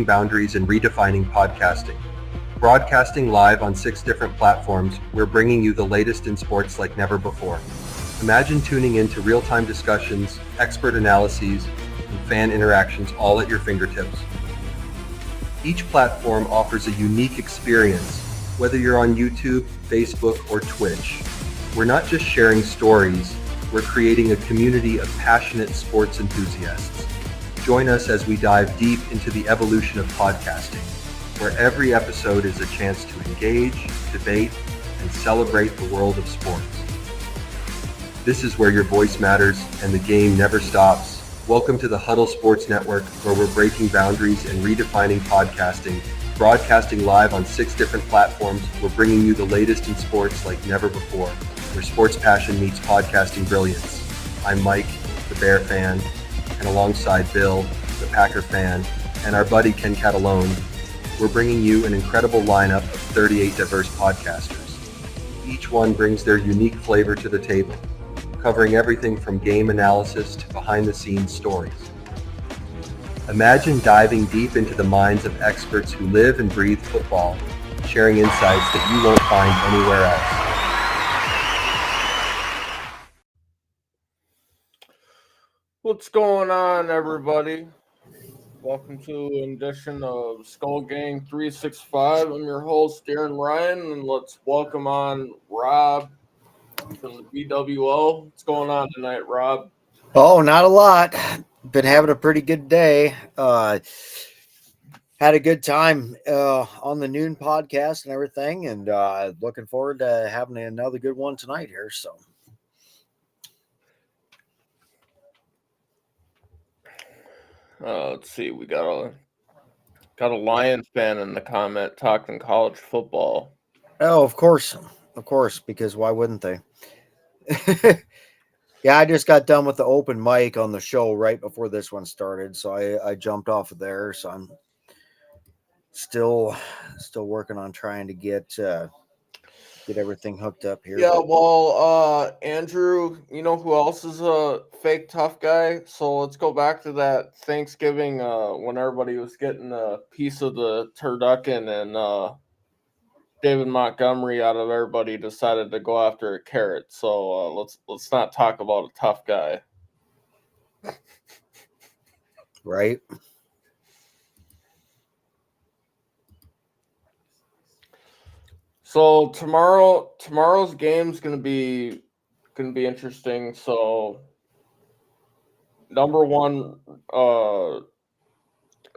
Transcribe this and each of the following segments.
Boundaries and redefining podcasting. Broadcasting live on 6 different platforms, we're bringing you the latest in sports like never before. Imagine tuning into real-time discussions, expert analyses, and fan interactions all at your fingertips. Each platform offers a unique experience, whether you're on YouTube, Facebook, or Twitch. We're not just sharing stories, we're creating a community of passionate sports enthusiasts. Join us as we dive deep into the evolution of podcasting, where every episode is a chance to engage, debate, and celebrate the world of sports. This is where your voice matters and the game never stops. Welcome to the Huddle Sports Network, where we're breaking boundaries and redefining podcasting. Broadcasting live on 6 different platforms, we're bringing you the latest in sports like never before, where sports passion meets podcasting brilliance. I'm Mike, the Bear fan, and alongside Bill, the Packer fan, and our buddy Ken Catalone, we're bringing you an incredible lineup of 38 diverse podcasters. Each one brings their unique flavor to the table, covering everything from game analysis to behind-the-scenes stories. Imagine diving deep into the minds of experts who live and breathe football, sharing insights that you won't find anywhere else. What's going on, everybody? Welcome to an edition of Skol Gang 365. I'm your host, Darren Ryan, and let's welcome on Rob from the BWO. What's going on tonight, Rob? Oh, not a lot. Been having a pretty good day. Had a good time on the noon podcast and everything, and looking forward to having another good one tonight here. So, Let's see. We got a Lions fan in the comment talking college football. oh, of course, because why wouldn't they? Yeah, I just got done with the open mic on the show right before this one started, so I jumped off of there. So I'm still working on trying to get everything hooked up here. Yeah, well, Andrew, you know who else is a fake tough guy? So let's go back to that Thanksgiving when everybody was getting a piece of the turducken and David Montgomery out of everybody decided to go after a carrot. So let's not talk about a tough guy. Right. So tomorrow's game's gonna be interesting. So number one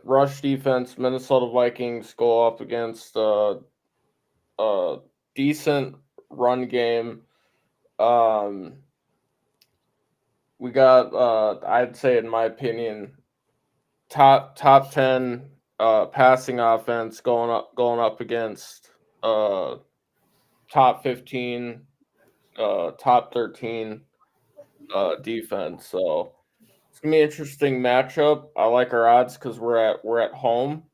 rush defense, Minnesota Vikings go up against a decent run game. We got I'd say, in my opinion, top 10 passing offense going up against top 15, top 13 defense. So it's gonna be an interesting matchup. I like our odds because we're at home.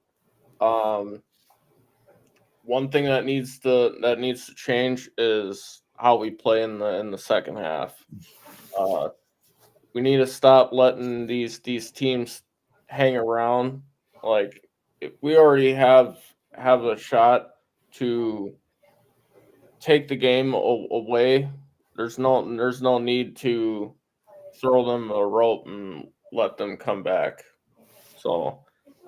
One thing that needs to change is how we play in the second half. We need to stop letting these teams hang around. Like, if we already have a shot to take the game away, there's no need to throw them a rope and let them come back. So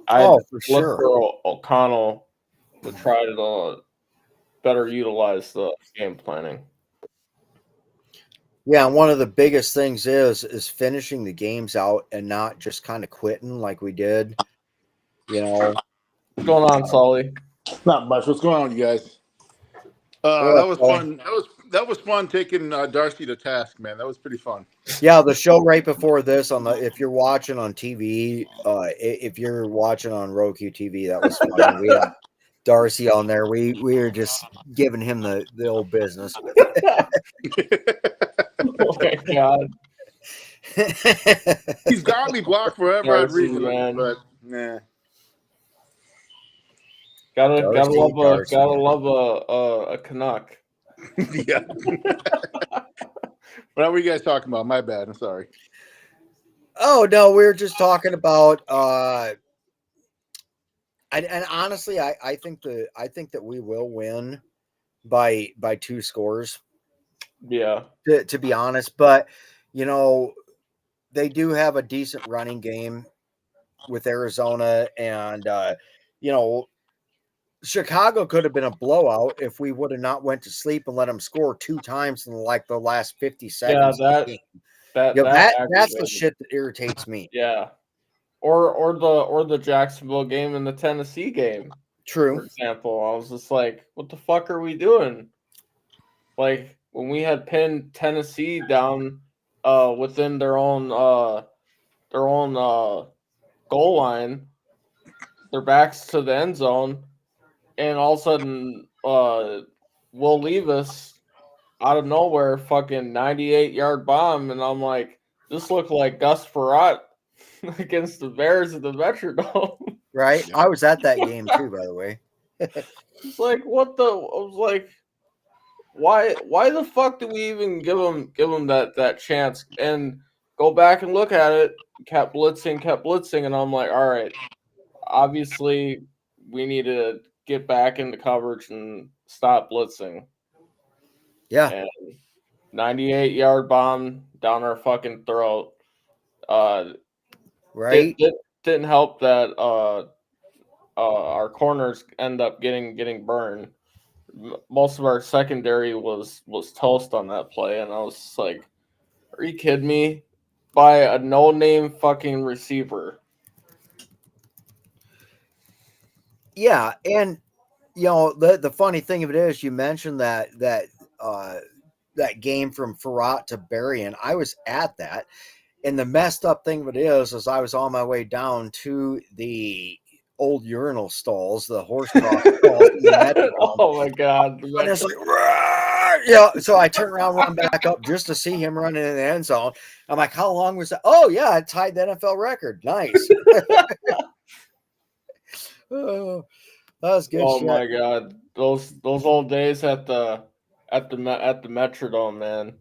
I for look sure. for O'Connell to try to better utilize the game planning. Yeah, and one of the biggest things is finishing the games out and not just kind of quitting like we did. You know, What's going on, Sully? Not much. What's going on, you guys? That was fun. That was fun taking Darcy to task, man. That was pretty fun. Yeah, the show right before this if you're watching on TV, if you're watching on Roku TV, that was fun. We had Darcy on there. We were just giving him the old business. Oh my God. He's got me blocked forever. I'd read man. but nah. Gotta love a Canuck. Yeah. What were you guys talking about? My bad. I'm sorry. Oh no, we were just talking about And honestly, I think that we will win by 2 scores. Yeah. To be honest, but they do have a decent running game with Arizona, and Chicago could have been a blowout if we would have not went to sleep and let them score 2 times in like the last 50 seconds. Yeah, of the game. That's the shit that irritates me. Yeah. Or the Jacksonville game and the Tennessee game. True. For example, I was just like, what the fuck are we doing? Like when we had pinned Tennessee down within their own goal line, their backs to the end zone, and all of a sudden Will Levis out of nowhere fucking 98-yard bomb, and I'm like, this looked like Gus Frerotte against the Bears at the Metrodome. Right? I was at that game too, by the way. It's like, what the? I was like, why the fuck do we even give them that chance? And go back and look at it. Kept blitzing, and I'm like, all right, obviously we need to get back into coverage and stop blitzing. Yeah. And 98-yard bomb down our fucking throat. Right. Didn't help that our corners end up getting burned. Most of our secondary was toast on that play, and I was just like, are you kidding me? By a no-name fucking receiver. Yeah, and the funny thing of it is, you mentioned that game from Frerotte to Berrien. I was at that, and the messed up thing of it is I was on my way down to the old urinal stalls, the horse trough stalls. Oh my god! And it's like, yeah. So I turn around, run back up just to see him running in the end zone. I'm like, how long was that? Oh yeah, I tied the NFL record. Nice. Oh, that was good. Oh shit. My god, those old days at the Metrodome, man.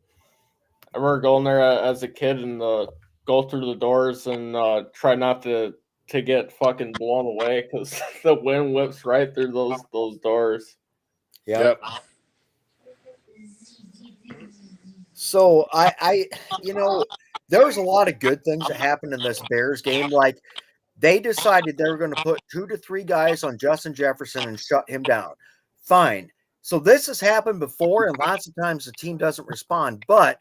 I remember going there as a kid and go through the doors and try not to get fucking blown away because the wind whips right through those doors. Yep. So I there was a lot of good things that happened in this Bears game. Like, they decided they were going to put 2 to 3 guys on Justin Jefferson and shut him down. Fine. So this has happened before, and lots of times the team doesn't respond. But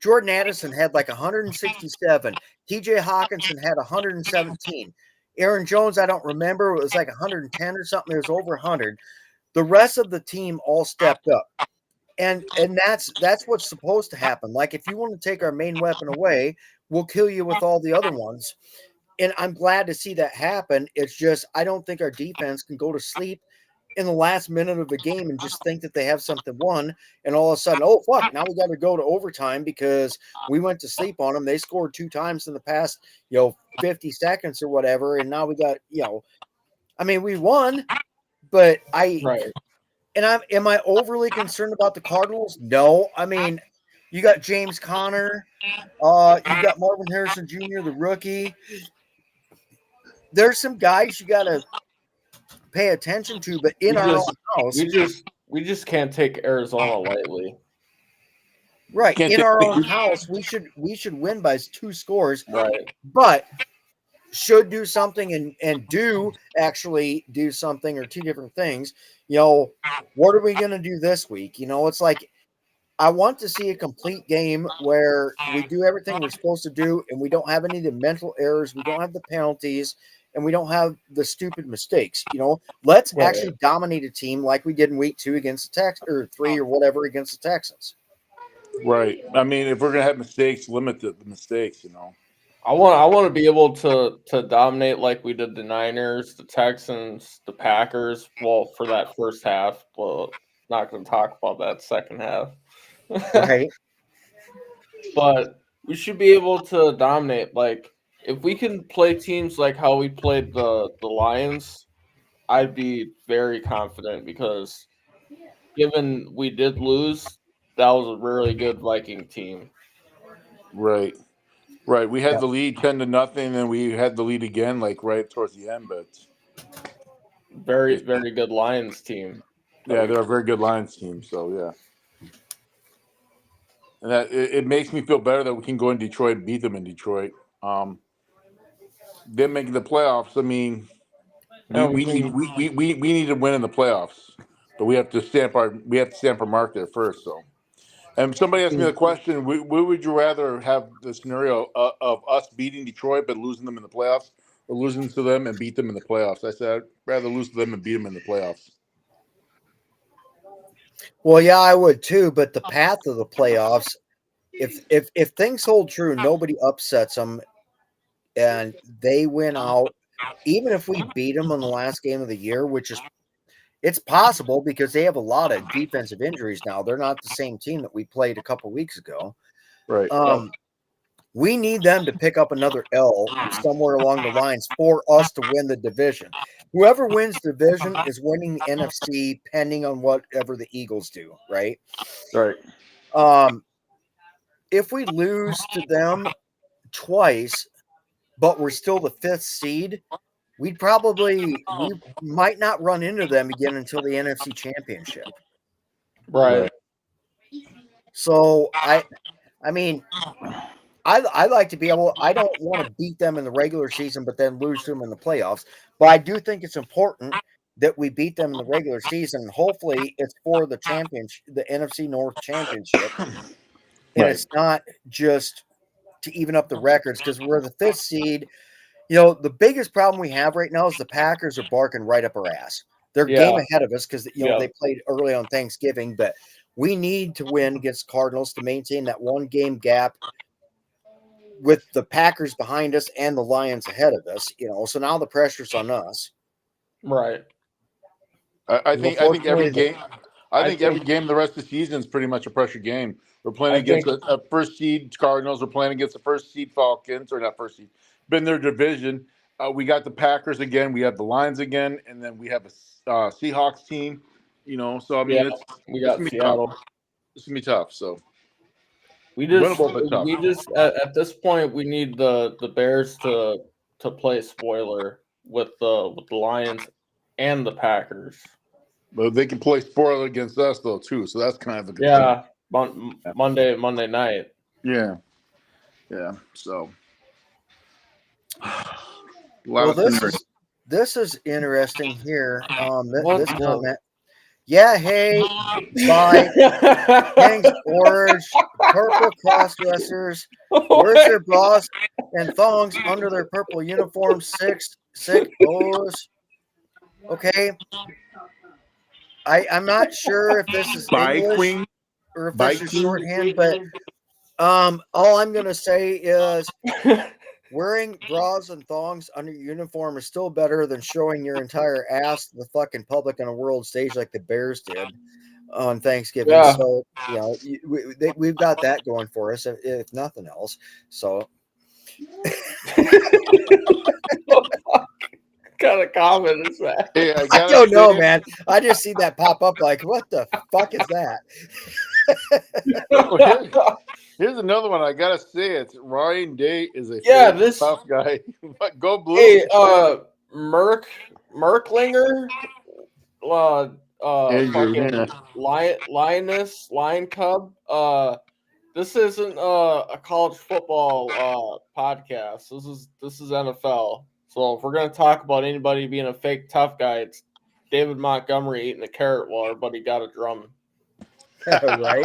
Jordan Addison had like 167. TJ Hawkinson had 117. Aaron Jones, I don't remember. It was like 110 or something. It was over 100. The rest of the team all stepped up. And that's what's supposed to happen. Like, if you want to take our main weapon away, we'll kill you with all the other ones. And I'm glad to see that happen. It's just, I don't think our defense can go to sleep in the last minute of the game and just think that they have something won. And all of a sudden, oh, fuck, now we got to go to overtime because we went to sleep on them. They scored 2 times in the past, 50 seconds or whatever. And now we got, I mean, we won, but Right. And am I overly concerned about the Cardinals? No. I mean, you got James Conner. You got Marvin Harrison Jr., the rookie. There's some guys you got to pay attention to, but in our own house, we just can't take Arizona lightly. Right. In our own house, we should win by 2 scores. Right. But should do something and do actually do something, or 2 different things. What are we going to do this week? It's like, I want to see a complete game where we do everything we're supposed to do, and we don't have any of the mental errors, we don't have the penalties, and we don't have the stupid mistakes. Let's actually dominate a team like we did in week 2 against the Texans, or 3 or whatever against the Texans. Right. I mean, if we're gonna have mistakes, limit the mistakes. I want to be able to dominate like we did the Niners, the Texans, the Packers. Well, for that first half, well, not going to talk about that second half. Right. But we should be able to dominate. Like, if we can play teams like how we played the Lions, I'd be very confident, because given we did lose, that was a really good Viking team. Right. Right. We had the lead 10-0, and we had the lead again, like right towards the end, but very, very good Lions team. Yeah, they're a very good Lions team. So yeah, and that it makes me feel better that we can go in Detroit and beat them in Detroit. Them making the playoffs. I mean, we need to win in the playoffs, but we have to stamp our mark there first. So, and somebody asked me the question: Where would you rather have the scenario of us beating Detroit but losing them in the playoffs, or losing to them and beat them in the playoffs? I said I'd rather lose to them and beat them in the playoffs. Well, yeah, I would too. But the path of the playoffs, if things hold true, nobody upsets them, and they win out. Even if we beat them in the last game of the year, which is it's possible because they have a lot of defensive injuries now. They're not the same team that we played a couple weeks ago. Right. We need them to pick up another L somewhere along the lines for us to win the division. Whoever wins the division is winning the NFC, pending on whatever the Eagles do, right? Right. If we lose to them twice, but we're still the 5th seed, we might not run into them again until the NFC Championship. Right. So I mean, I like to be able. I don't want to beat them in the regular season, but then lose to them in the playoffs. But I do think it's important that we beat them in the regular season. Hopefully, it's for the championship, the NFC North Championship, and it's not just to even up the records because we're the 5th seed. You know, the biggest problem we have right now is the Packers are barking right up our ass. They're game ahead of us because they played early on Thanksgiving, but we need to win against Cardinals to maintain that 1-game gap with the Packers behind us and the Lions ahead of us. So now the pressure's on us. Right. I think every game. I think every game the rest of the season is pretty much a pressure game. We're playing against a first seed Cardinals. We're playing against the first seed Falcons, or not first seed, but in their division. We got the Packers again. We have the Lions again, and then we have a Seahawks team. So I mean, we got Seattle. It's gonna be tough. So we just at this point we need the Bears to play spoiler with the Lions and the Packers. But they can play spoiler against us though too, so that's kind of a good thing. Monday night. Yeah. So, this is interesting here. This comment. Yeah, hey, bye. Gangs orange, purple cross-dressers. Where's their bras and thongs under their purple uniforms? Sick O's. Okay. I'm not sure if this is English or if this is shorthand, but all I'm gonna say is wearing bras and thongs under your uniform is still better than showing your entire ass to the fucking public on a world stage like the Bears did on Thanksgiving. Yeah. So we've got that going for us, if nothing else. So. What kind of comment is that? Hey, I don't know, man. I just see that pop up like, what the fuck is that? Here's another one. I gotta say, it's Ryan Day is a tough guy. Go Blue. Hey, Merklinger, Lioness, Lion Cub. This isn't a college football podcast. This is NFL. So if we're gonna talk about anybody being a fake tough guy, it's David Montgomery eating a carrot while everybody got a drum. Right.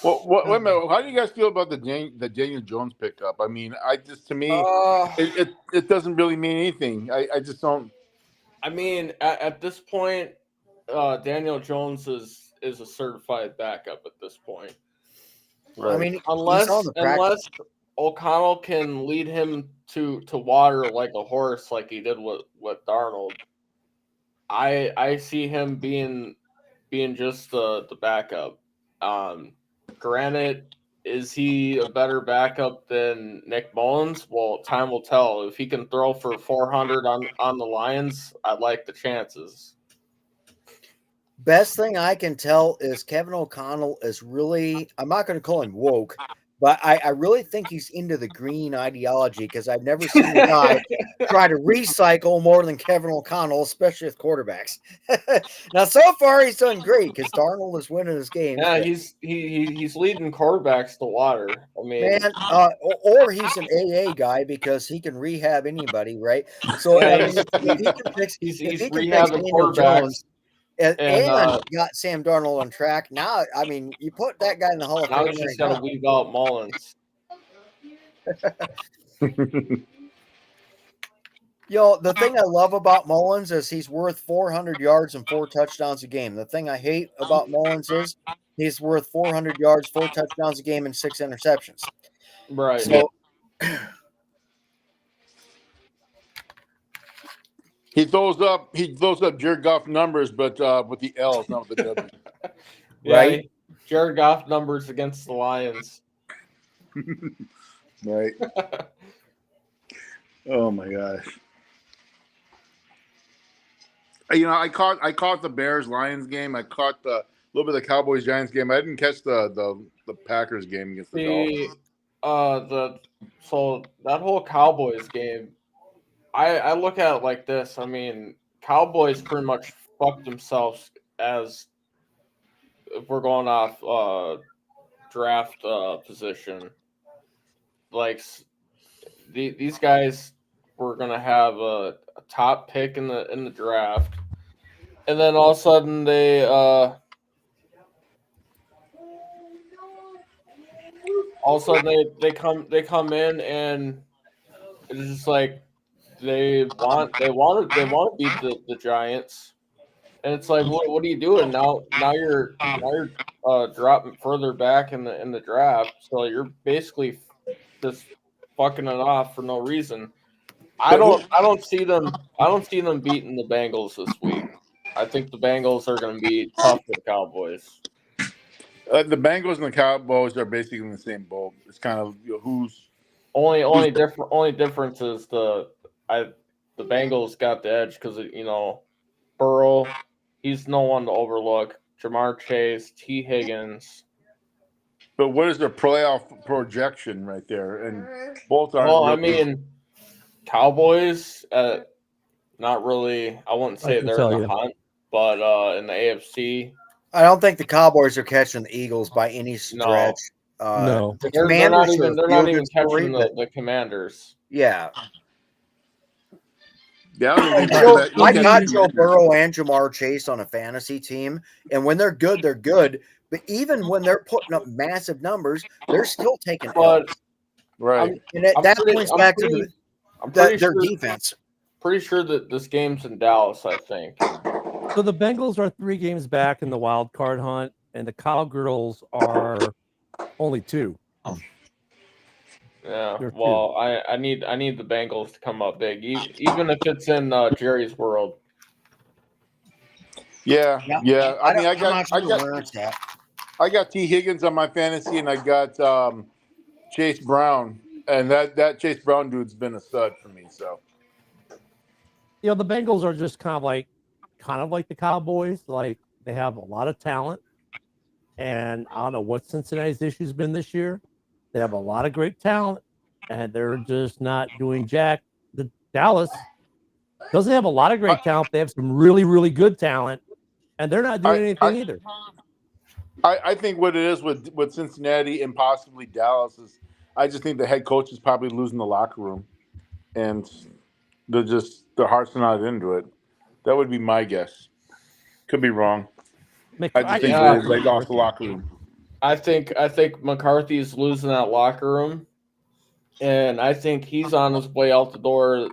Well, wait a minute. How do you guys feel about the Daniel Jones pickup? I mean, it doesn't really mean anything. I just don't. I mean, at this point, Daniel Jones is a certified backup at this point. Right. I mean, unless O'Connell can lead him to water like a horse, like he did with Darnold, I see him being just the backup. Granted, is he a better backup than Nick Mullins? Well, time will tell. If he can throw for 400 on the Lions, I like the chances. Best thing I can tell is Kevin O'Connell is really, I'm not going to call him woke, But I really think he's into the green ideology because I've never seen a guy try to recycle more than Kevin O'Connell, especially with quarterbacks. Now, so far, he's done great because Darnold is winning his games. Yeah, he's leading quarterbacks to water. I mean, Man, or he's an AA guy because he can rehab anybody, right? So yeah, I mean, if he can fix he's Daniel rehabbing Jones quarterbacks, and got Sam Darnold on track, now I mean, you put that guy in the Hall of now Fame he's just right got now. to weave out Mullins. The thing I love about Mullins is he's worth 400 yards and 4 touchdowns a game. The thing I hate about Mullins is he's worth 400 yards, 4 touchdowns a game, and 6 interceptions. Right. So he throws up Jared Goff numbers, but with the L's, not with the W. Right. Yeah, Jared Goff numbers against the Lions. Right. Oh my gosh. I caught the Bears Lions game. I caught a little bit of the Cowboys Giants game. I didn't catch the Packers game against the Dolphins. So that whole Cowboys game, I look at it like this. I mean, Cowboys pretty much fucked themselves as if we're going off draft position. Like these guys were gonna have a top pick in the draft, and then all of a sudden they come in and it's just like they want to beat the Giants, and it's like what are you doing now? Now you're dropping further back in the draft, so you're basically just fucking it off for no reason. I don't see them beating the Bengals this week. I think the Bengals are going to be tough for the Cowboys. The Bengals and the Cowboys are basically in the same boat. It's kind of who's only difference is the Bengals got the edge because Burrow, he's no one to overlook. Jamar Chase, T. Higgins. But what is their playoff projection right there? And both aren't. Well, I mean, Cowboys, not really. I wouldn't say they're in the hunt, but in the AFC, I don't think the Cowboys are catching the Eagles by any stretch. No. The they're Commanders not even catching story, the Commanders. Yeah. Yeah, I got Joe Burrow and Jamar Chase on a fantasy team, and when they're good, they're good. But even when they're putting up massive numbers, they're still taking L's. Right. And that points back to their defense. Pretty sure that this game's in Dallas, I think. So the Bengals are 3 games back in the wild card hunt, and the Cowgirls are only 2. Yeah, well, I need the Bengals to come up big, even if it's in Jerry's world. Yeah. I mean, I got T. Higgins on my fantasy, and I got Chase Brown, and that Chase Brown dude's been a stud for me. So, the Bengals are just kind of like the Cowboys. Like, they have a lot of talent, and I don't know what Cincinnati's issue's been this year. They have a lot of great talent, and they're just not doing jack. The Dallas doesn't have a lot of great talent. They have some really, really good talent, and they're not doing anything either. I think what it is with Cincinnati and possibly Dallas is I just think the head coach is probably losing the locker room, and their heart's not into it. That would be my guess. Could be wrong. I just think they lost the locker room. I think McCarthy's losing that locker room, and I think he's on his way out the door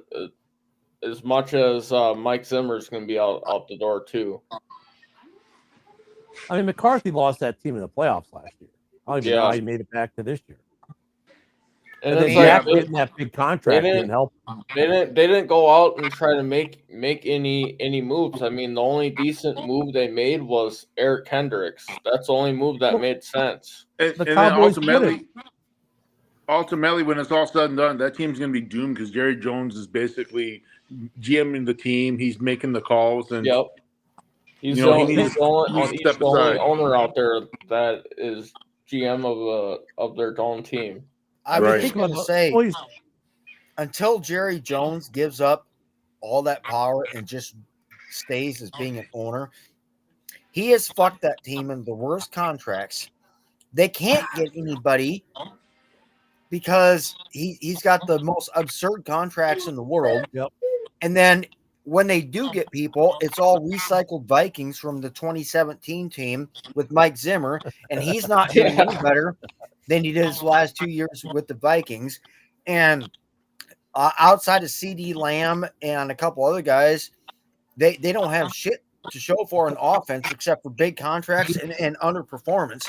as much as Mike Zimmer's going to be out the door too. I mean, McCarthy lost that team in the playoffs last year. I don't even know how he made it back to this year. And then getting that big contract didn't help. They didn't go out and try to make any moves. I mean, the only decent move they made was Eric Kendricks. That's the only move that made sense. And ultimately, when it's all said and done, that team's going to be doomed because Jerry Jones is basically GMing the team. He's making the calls, and he's the only owner out there that is GM of their own team. I was Right. just going to say, until Jerry Jones gives up all that power and just stays as being an owner, he has fucked that team in the worst contracts. They can't get anybody because he's got the most absurd contracts in the world. Yep. And then when they do get people, it's all recycled Vikings from the 2017 team with Mike Zimmer, and he's not doing any better than he did his last 2 years with the Vikings. And outside of CD Lamb and a couple other guys, they don't have shit to show for an offense except for big contracts and underperformance.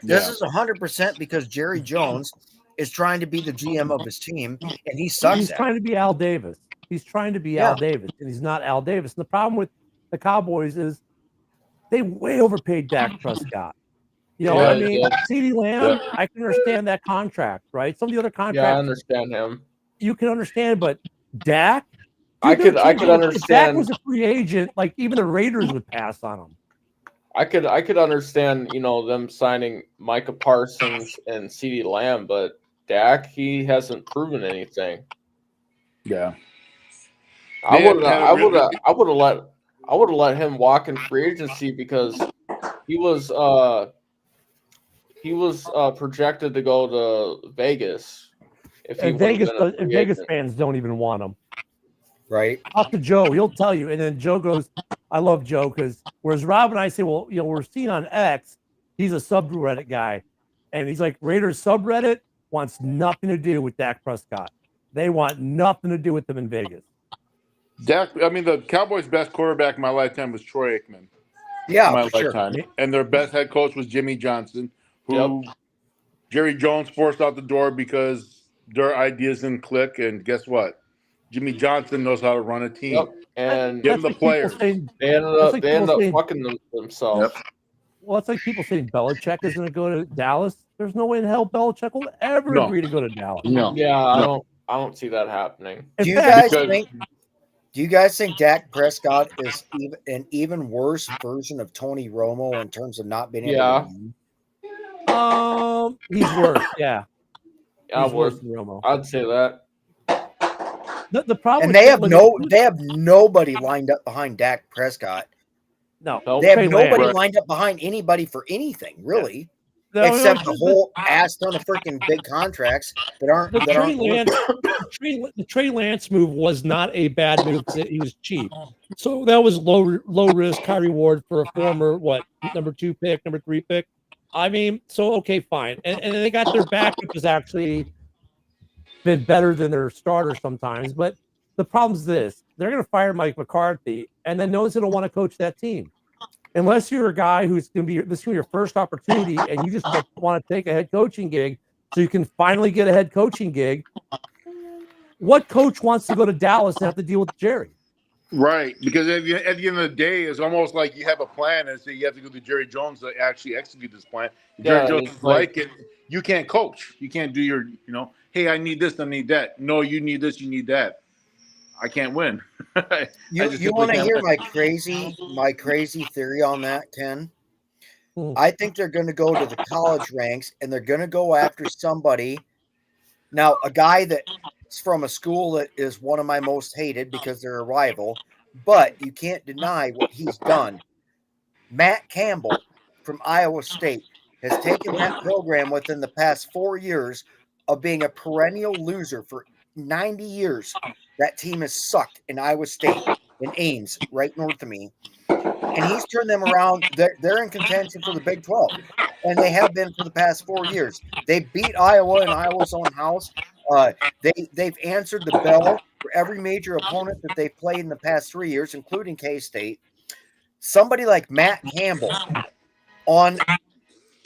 This is 100% because Jerry Jones is trying to be the GM of his team, and he sucks. He's trying to be Al Davis. He's trying to be Al Davis, and he's not Al Davis. And the problem with the Cowboys is they way overpaid Dak Prescott. You know, I mean, CeeDee Lamb, I can understand that contract, right? Some of the other contracts, Yeah, I understand him. You can understand, but Dak, I could understand. If Dak was a free agent, like even the Raiders would pass on him. I could understand, you know, them signing Micah Parsons and CeeDee Lamb, but Dak, he hasn't proven anything. Yeah. I would have let him walk in free agency because he was projected to go to Vegas. Vegas fans don't even want him. Right. Talk to Joe, he'll tell you. And then Joe goes, I love Joe because whereas Rob and I say, well, you know, we're seeing on X, he's a subreddit guy. And he's like, Raiders subreddit wants nothing to do with Dak Prescott. They want nothing to do with them in Vegas. Dak, I mean, the Cowboys' best quarterback in my lifetime was Troy Aikman. Yeah, in my for lifetime. Sure. And their best head coach was Jimmy Johnson, who Jerry Jones forced out the door because their ideas didn't click. And guess what? Jimmy Johnson knows how to run a team. Yep. And give them the players. They ended up fucking themselves. Yep. Well, it's like people saying Belichick is going to go to Dallas. There's no way in hell Belichick will ever agree to go to Dallas. No. Yeah, I don't see that happening. Do you guys think Dak Prescott is an even worse version of Tony Romo in terms of not being able to win? He's worse. Yeah. Yeah, he's worse than Romo. I'd say that. The problem, and they have nobody lined up behind Dak Prescott. No, they have nobody lined up behind anybody for anything, really, except the whole ass ton of freaking big contracts that aren't. The Trey Lance move was not a bad move because he was cheap, so that was low risk, high reward for a former number 2 pick, number 3 pick. I mean, so okay, fine, and they got their backup has actually been better than their starter sometimes, but the problem is this: they're going to fire Mike McCarthy, and then no one's going to want to coach that team unless you're a guy who's going to be this is your first opportunity, and you just want to take a head coaching gig so you can finally get a head coaching gig. What coach wants to go to Dallas and have to deal with Jerry? Right, because at the end of the day, it's almost like you have a plan, and so you have to go to Jerry Jones to actually execute this plan. Jerry Jones is like it. You can't coach. You can't do your, hey, I need this, I need that. No, you need this, you need that. I can't win. You want to hear my crazy theory on that, Ken? I think they're going to go to the college ranks, and they're going to go after somebody. Now, a guy that's from a school that is one of my most hated because they're a rival, but you can't deny what he's done. Matt Campbell from Iowa State has taken that program within the past 4 years of being a perennial loser for 90 years. That team has sucked in Iowa State, in Ames, right north of me. And he's turned them around. They're in contention for the Big 12, and they have been for the past 4 years. They beat Iowa in Iowa's own house. They've answered the bell for every major opponent that they've played in the past 3 years, including K-State. Well, like Matt Campbell on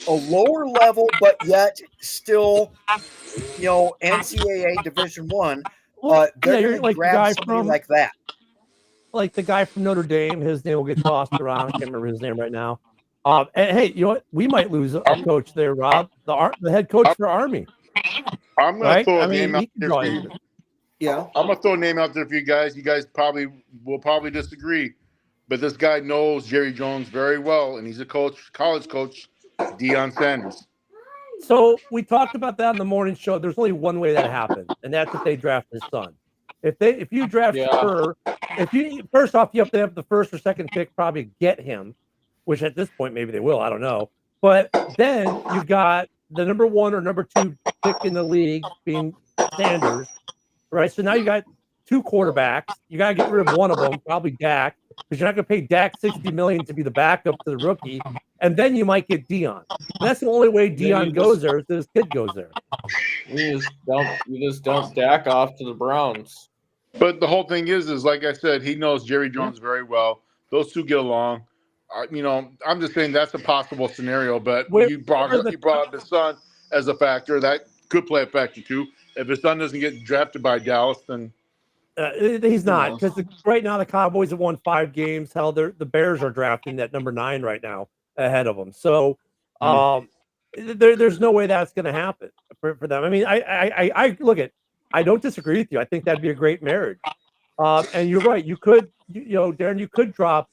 a lower level, but yet still, NCAA Division I. They're going to grab somebody like that. Like the guy from Notre Dame, his name will get tossed around. I can't remember his name right now. And hey, you know what? We might lose a coach there, Rob. The head coach for Army. I'm going to throw a name out there for you. Yeah. I'm going to throw a name out there for you guys. You guys will probably disagree. But this guy knows Jerry Jones very well, and he's a college coach. Deion Sanders. So we talked about that on the morning show. There's only one way that happens, and that's if they draft his son. If you draft Shakur, first off, you have to have the first or second pick, probably get him, which at this point maybe they will. I don't know. But then you've got the number 1 or number 2 pick in the league being Sanders, right? So now you got 2 quarterbacks. You got to get rid of one of them, probably Dak, because you're not going to pay Dak $60 million to be the backup to the rookie, and then you might get Dion. And that's the only way Dion goes there. Is this kid goes there. You just dump Dak off to the Browns. But the whole thing is like I said, he knows Jerry Jones very well. Those two get along. I'm just saying that's a possible scenario. But you brought up his son as a factor that could play a factor too. If his son doesn't get drafted by Dallas, then he's not, because right now the Cowboys have won 5 games. Hell, the Bears are drafting at number 9 right now ahead of them. So there's no way that's going to happen for them. I mean, I look at. I don't disagree with you. I think that'd be a great marriage. And you're right. You could, Darren, you could drop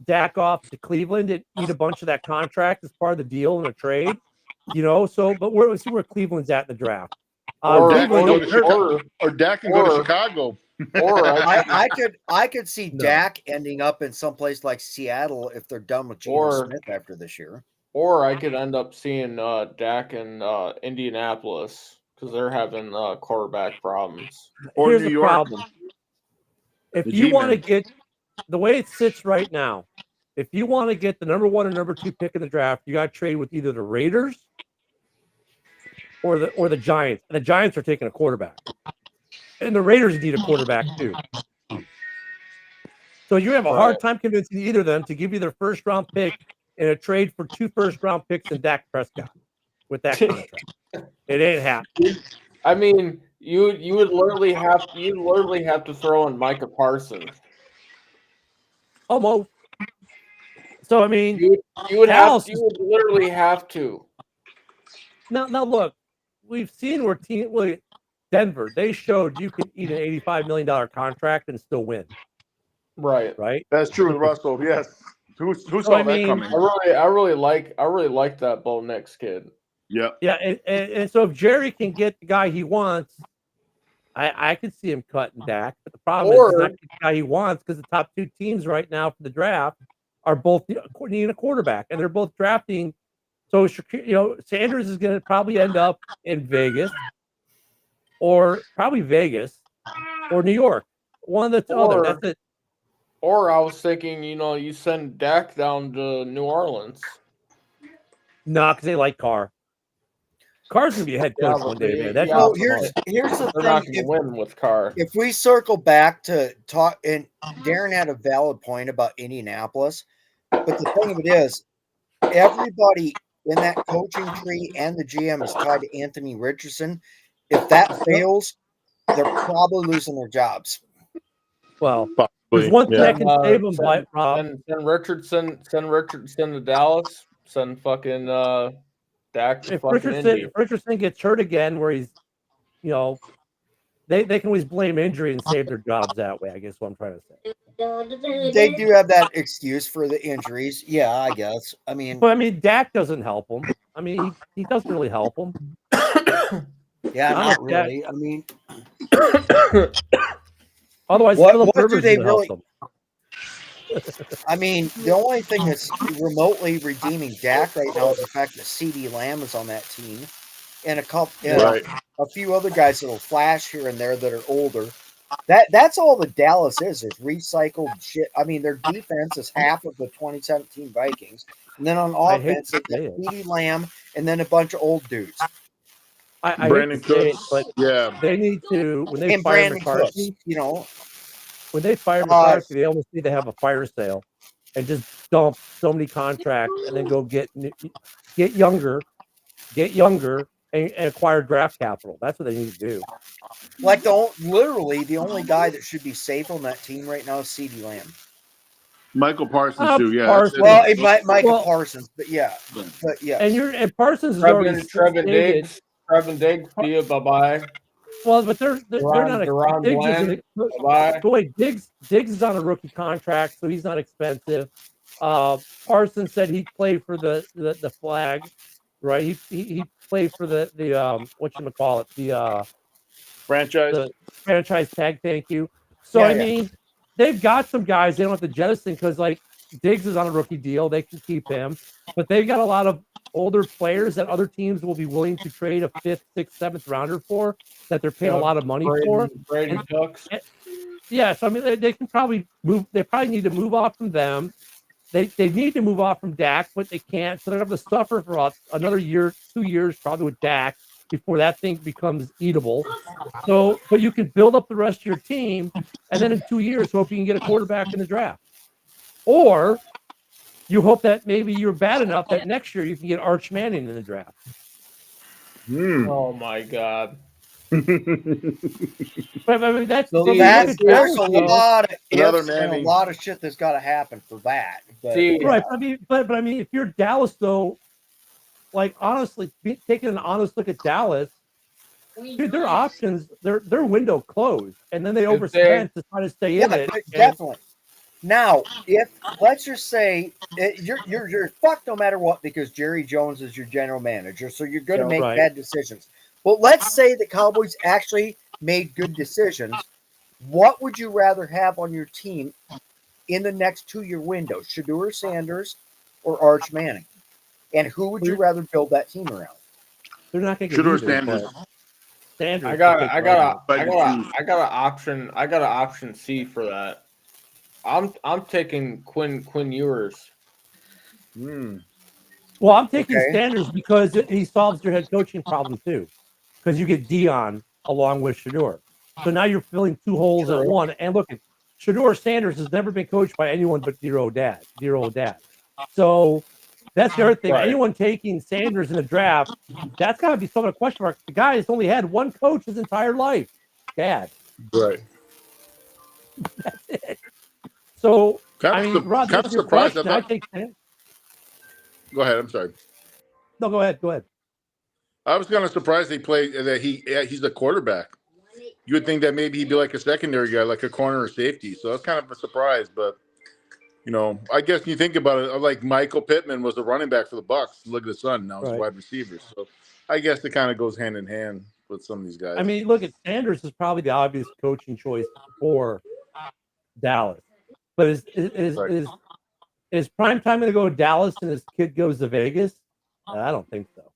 Dak off to Cleveland and eat a bunch of that contract as part of the deal in a trade. But we'll see where Cleveland's at in the draft. Or Dak can go to Chicago. Or I could see Dak ending up in someplace like Seattle if they're done with Geno Smith after this year. Or I could end up seeing Dak in Indianapolis because they're having quarterback problems. Or Here's New the York. problem. If you want to get the way it sits right now, if you want to get the number 1 or number 2 pick in the draft, you got to trade with either the Raiders or the Giants. And the Giants are taking a quarterback. And the Raiders need a quarterback too. So you have a hard time convincing either of them to give you their first round pick in a trade for 2 first round picks and Dak Prescott with that contract. It ain't happening. I mean, you would literally have to throw in Micah Parsons. Almost. So I mean, you would literally have to. Now look, we've seen where Denver, they showed you can eat an $85 million contract and still win. Right. That's true with Russell. Yes. Who saw that coming? I really like that Bo Nix kid. Yeah. Yeah, and so if Jerry can get the guy he wants, I could see him cutting Dak. But the problem is he's not getting the guy he wants because the top 2 teams right now for the draft are both needing a quarterback, and they're both drafting. So Sanders is going to probably end up in Vegas, or probably Vegas, or New York. One of the other. That's it. Or I was thinking, you send Dak down to New Orleans. No, because they like Carr. Carr's gonna be a head coach one day, man. That's here's the they're thing. Not gonna win with Carr. If we circle back to talk, and Darren had a valid point about Indianapolis, but the thing of it is, everybody in that coaching tree and the GM is tied to Anthony Richardson. If that fails, they're probably losing their jobs. Well, there's one thing that can save them, Rob. Send Richardson to Dallas. Send fucking Dak to fucking Indy. If Richardson gets hurt again, where he's, they can always blame injury and save their jobs that way. I guess what I'm trying to say. They do have that excuse for the injuries. Yeah, I guess. But Dak doesn't help them. He doesn't really help them. Yeah, not really. Otherwise, what do they really? The only thing that's remotely redeeming Dak right now is the fact that CeeDee Lamb is on that team, and a few other guys that'll flash here and there that are older. That's all the Dallas is recycled shit. Their defense is half of the 2017 Vikings, and then on offense, they got CeeDee Lamb and then a bunch of old dudes. I Brandon Cooks, they need to when they and fire Brandon McCarthy. Cooks, when they fire McCarthy, they almost need to have a fire sale and just dump so many contracts and then go get younger, and acquire draft capital. That's what they need to do. Literally, the only guy that should be safe on that team right now is CeeDee Lamb. Michael Parsons too, yeah. Parsons. Michael Parsons, but yeah. And Parsons is already Trevin Diggs, see you, bye-bye. Well, but they're not Diggs is on a rookie contract, so he's not expensive. Parsons said he'd play for the flag, right? He played for the whatchamacallit, Franchise. the franchise tag. Thank you. So Yeah, I yeah. mean, they've got some guys they don't have to jettison because like Diggs is on a rookie deal. They can keep him, but they've got a lot of older players that other teams will be willing to trade a 5th, 6th, 7th rounder for that they're paying a lot of money for. Brady Ducks. Yeah, so I mean, they can probably move. They probably need to move off from them. They need to move off from Dak, but they can't. So they're going to suffer for another year, 2 years, probably with Dak before that thing becomes eatable. So, but you can build up the rest of your team, and then in 2 years, hope you can get a quarterback in the draft. Or you hope that maybe you're bad enough that next year you can get Arch Manning in the draft. Oh my God. But I mean, that's So look there's at a Dallas, lot of Another ifs and a Manning. lot of shit that's got to happen for that. But, See, right? I mean, but I mean, if you're Dallas, though, like honestly, taking an honest look at Dallas, dude, their options, their window closed, and then they overspent to try to stay in it. definitely. Now, if let's just say you're fucked no matter what because Jerry Jones is your general manager, so you're going to make right. bad decisions. But let's say the Cowboys actually made good decisions. What would you rather have on your team in the next 2-year window, Shedeur Sanders or Arch Manning? And who would you rather build that team around? They're not going to get Shedeur either, Sanders. but Sanders. I got an option C for that. I'm taking Quinn Ewers. Well, I'm taking Okay. Sanders because he solves your head coaching problem too, because you get Dion along with Shedeur. So now you're filling 2 holes at one. And look, Shedeur Sanders has never been coached by anyone but dear old dad. So that's the other thing. Right. Anyone taking Sanders in the draft, that's got to be some of a question mark. The guy has only had one coach his entire life, Dad. Right. That's it. So I mean, Rod, kind of surprised. I take Sanders. Go ahead. I'm sorry. No, go ahead. I was kind of surprised he's a quarterback. You would think that maybe he'd be like a secondary guy, like a corner or safety. So that's kind of a surprise. But I guess you think about it, like Michael Pittman was a running back for the Bucs. Look at his son now; he's a wide receiver. So I guess it kind of goes hand in hand with some of these guys. I mean, look at Sanders is probably the obvious coaching choice for Dallas, but is prime time going to go to Dallas and his kid goes to Vegas? I don't think so.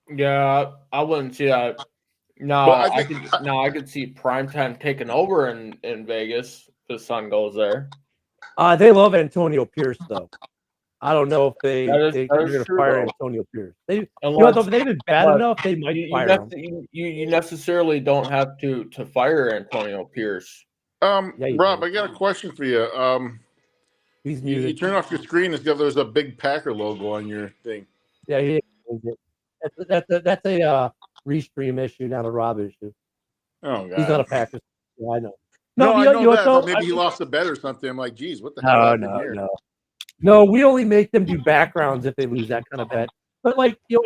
Yeah, I wouldn't see that. No, I could see primetime taking over in Vegas. The son goes there. They love Antonio Pierce, though. I don't know if they're going to fire Antonio Pierce. If they've been bad enough, they might fire him. You necessarily don't have to fire Antonio Pierce. Rob, I got a question for you. He's muted. You turn off your screen as if there's a big Packer logo on your thing. Yeah, he is. That's a restream issue, not a Rob issue. Oh, God. He's not a Packers. Yeah, I know. I know that. Maybe he lost a bet or something. I'm like, geez, what the hell happened here? No, we only make them do backgrounds if they lose that kind of bet. But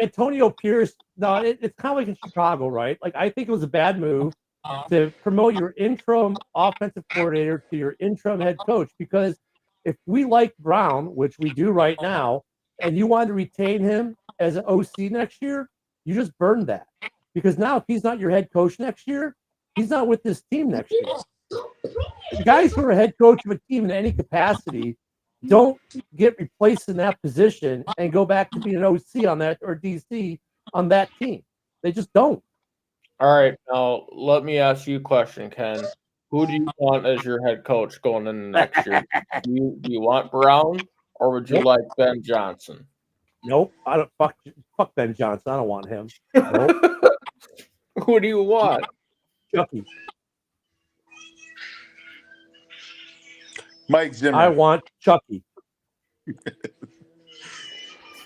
Antonio Pierce, it's kind of like in Chicago, right? Like I think it was a bad move to promote your interim offensive coordinator to your interim head coach, because if we like Brown, which we do right now, and you want to retain him as an OC next year, you just burned that. Because now if he's not your head coach next year, he's not with this team next year. Guys who are head coach of a team in any capacity don't get replaced in that position and go back to being an OC on that or DC on that team. They just don't. All right, now let me ask you a question, Ken. Who do you want as your head coach going into next year? Do you want Brown or would you like Ben Johnson? Nope. I don't fuck Ben Johnson. I don't want him. Nope. Who do you want? Chucky. Mike Zimmer. I want Chucky.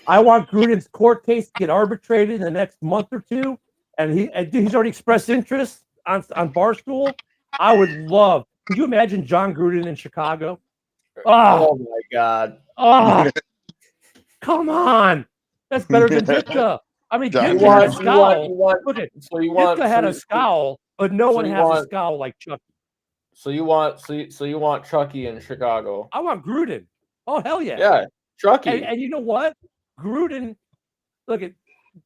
I want Gruden's court case to get arbitrated in the next month or two, and he's already expressed interest on Barstool. I would love. Could you imagine John Gruden in Chicago? Oh my God! Oh, come on! That's better than Ditka. I mean, Ditka had a scowl. Ditka had a scowl, but no one has a scowl like Chucky. So you want Chucky in Chicago? I want Gruden. Oh, hell yeah. Yeah, Chucky. And you know what? Gruden, look at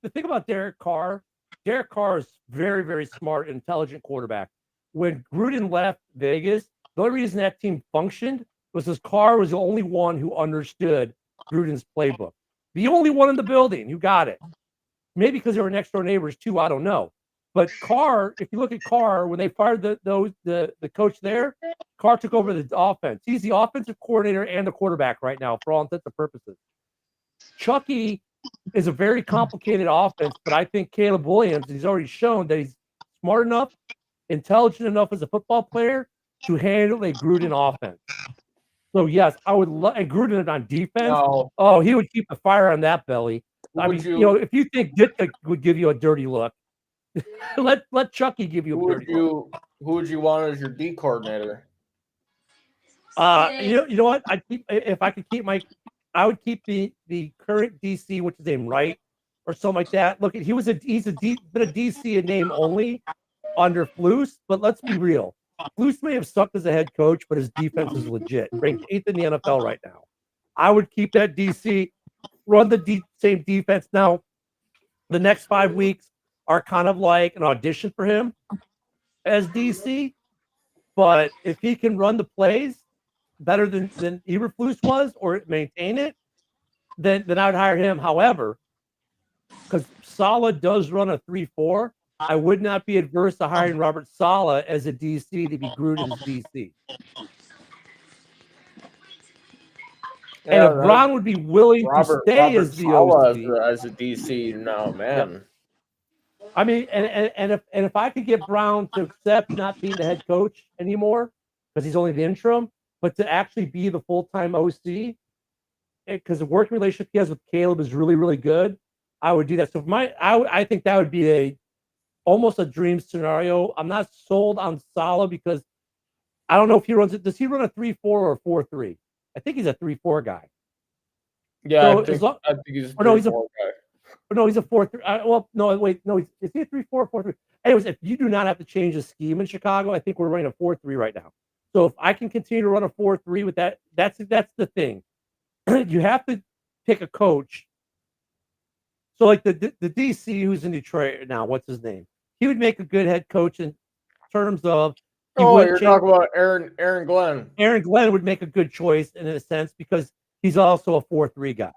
the thing about Derek Carr. Derek Carr is very, very smart, intelligent quarterback. When Gruden left Vegas, the only reason that team functioned was because Carr was the only one who understood Gruden's playbook. The only one in the building who got it. Maybe because they were next door neighbors too. I don't know. But Carr, if you look at Carr, when they fired the coach there, Carr took over the offense. He's the offensive coordinator and the quarterback right now for all intents and purposes. Chucky is a very complicated offense, but I think Caleb Williams, he's already shown that he's smart enough, intelligent enough as a football player to handle a Gruden offense. So, yes, I would love – and Gruden on defense, oh, he would keep the fire on that belly. I mean, if you think Ditka would give you a dirty look, let Chucky give you a dirty look. Who would you want as your D coordinator? You know what? If I could keep I would keep the current DC, which is named Wright or something like that. Look, he's been a DC in name only under Flus, but let's be real. Flus may have sucked as a head coach, but his defense is legit. Ranked 8th in the NFL right now. I would keep that DC, run the same defense. Now, the next 5 weeks are kind of like an audition for him as DC, but if he can run the plays better than Eberflus was or maintain it, then I would hire him. However, because Saleh does run a 3-4, I would not be adverse to hiring Robert Saleh as a DC to be Gruden's DC. And if Brown would be willing to stay as the OC, as a DC, no, man. Yep. I mean, and if I could get Brown to accept not being the head coach anymore because he's only the interim, but to actually be the full-time OC, because the working relationship he has with Caleb is really, really good, I would do that. So I think that would be almost a dream scenario. I'm not sold on Saleh because I don't know if he runs it. Does he run a 3-4 or a 4-3? I think he's a 3-4 guy. Yeah, so I think he's a 3-4 guy. No, he's a 4-3. Well, no, wait, no, is he a 3-4 or 4-3? Anyways, if you do not have to change the scheme in Chicago, I think we're running a 4-3 right now. So if I can continue to run a 4-3 with that, that's the thing. You have to pick a coach. So like the DC who's in Detroit now, what's his name? He would make a good head coach in terms of. You're talking about Aaron Glenn. Aaron Glenn would make a good choice in a sense because he's also a 4-3 guy.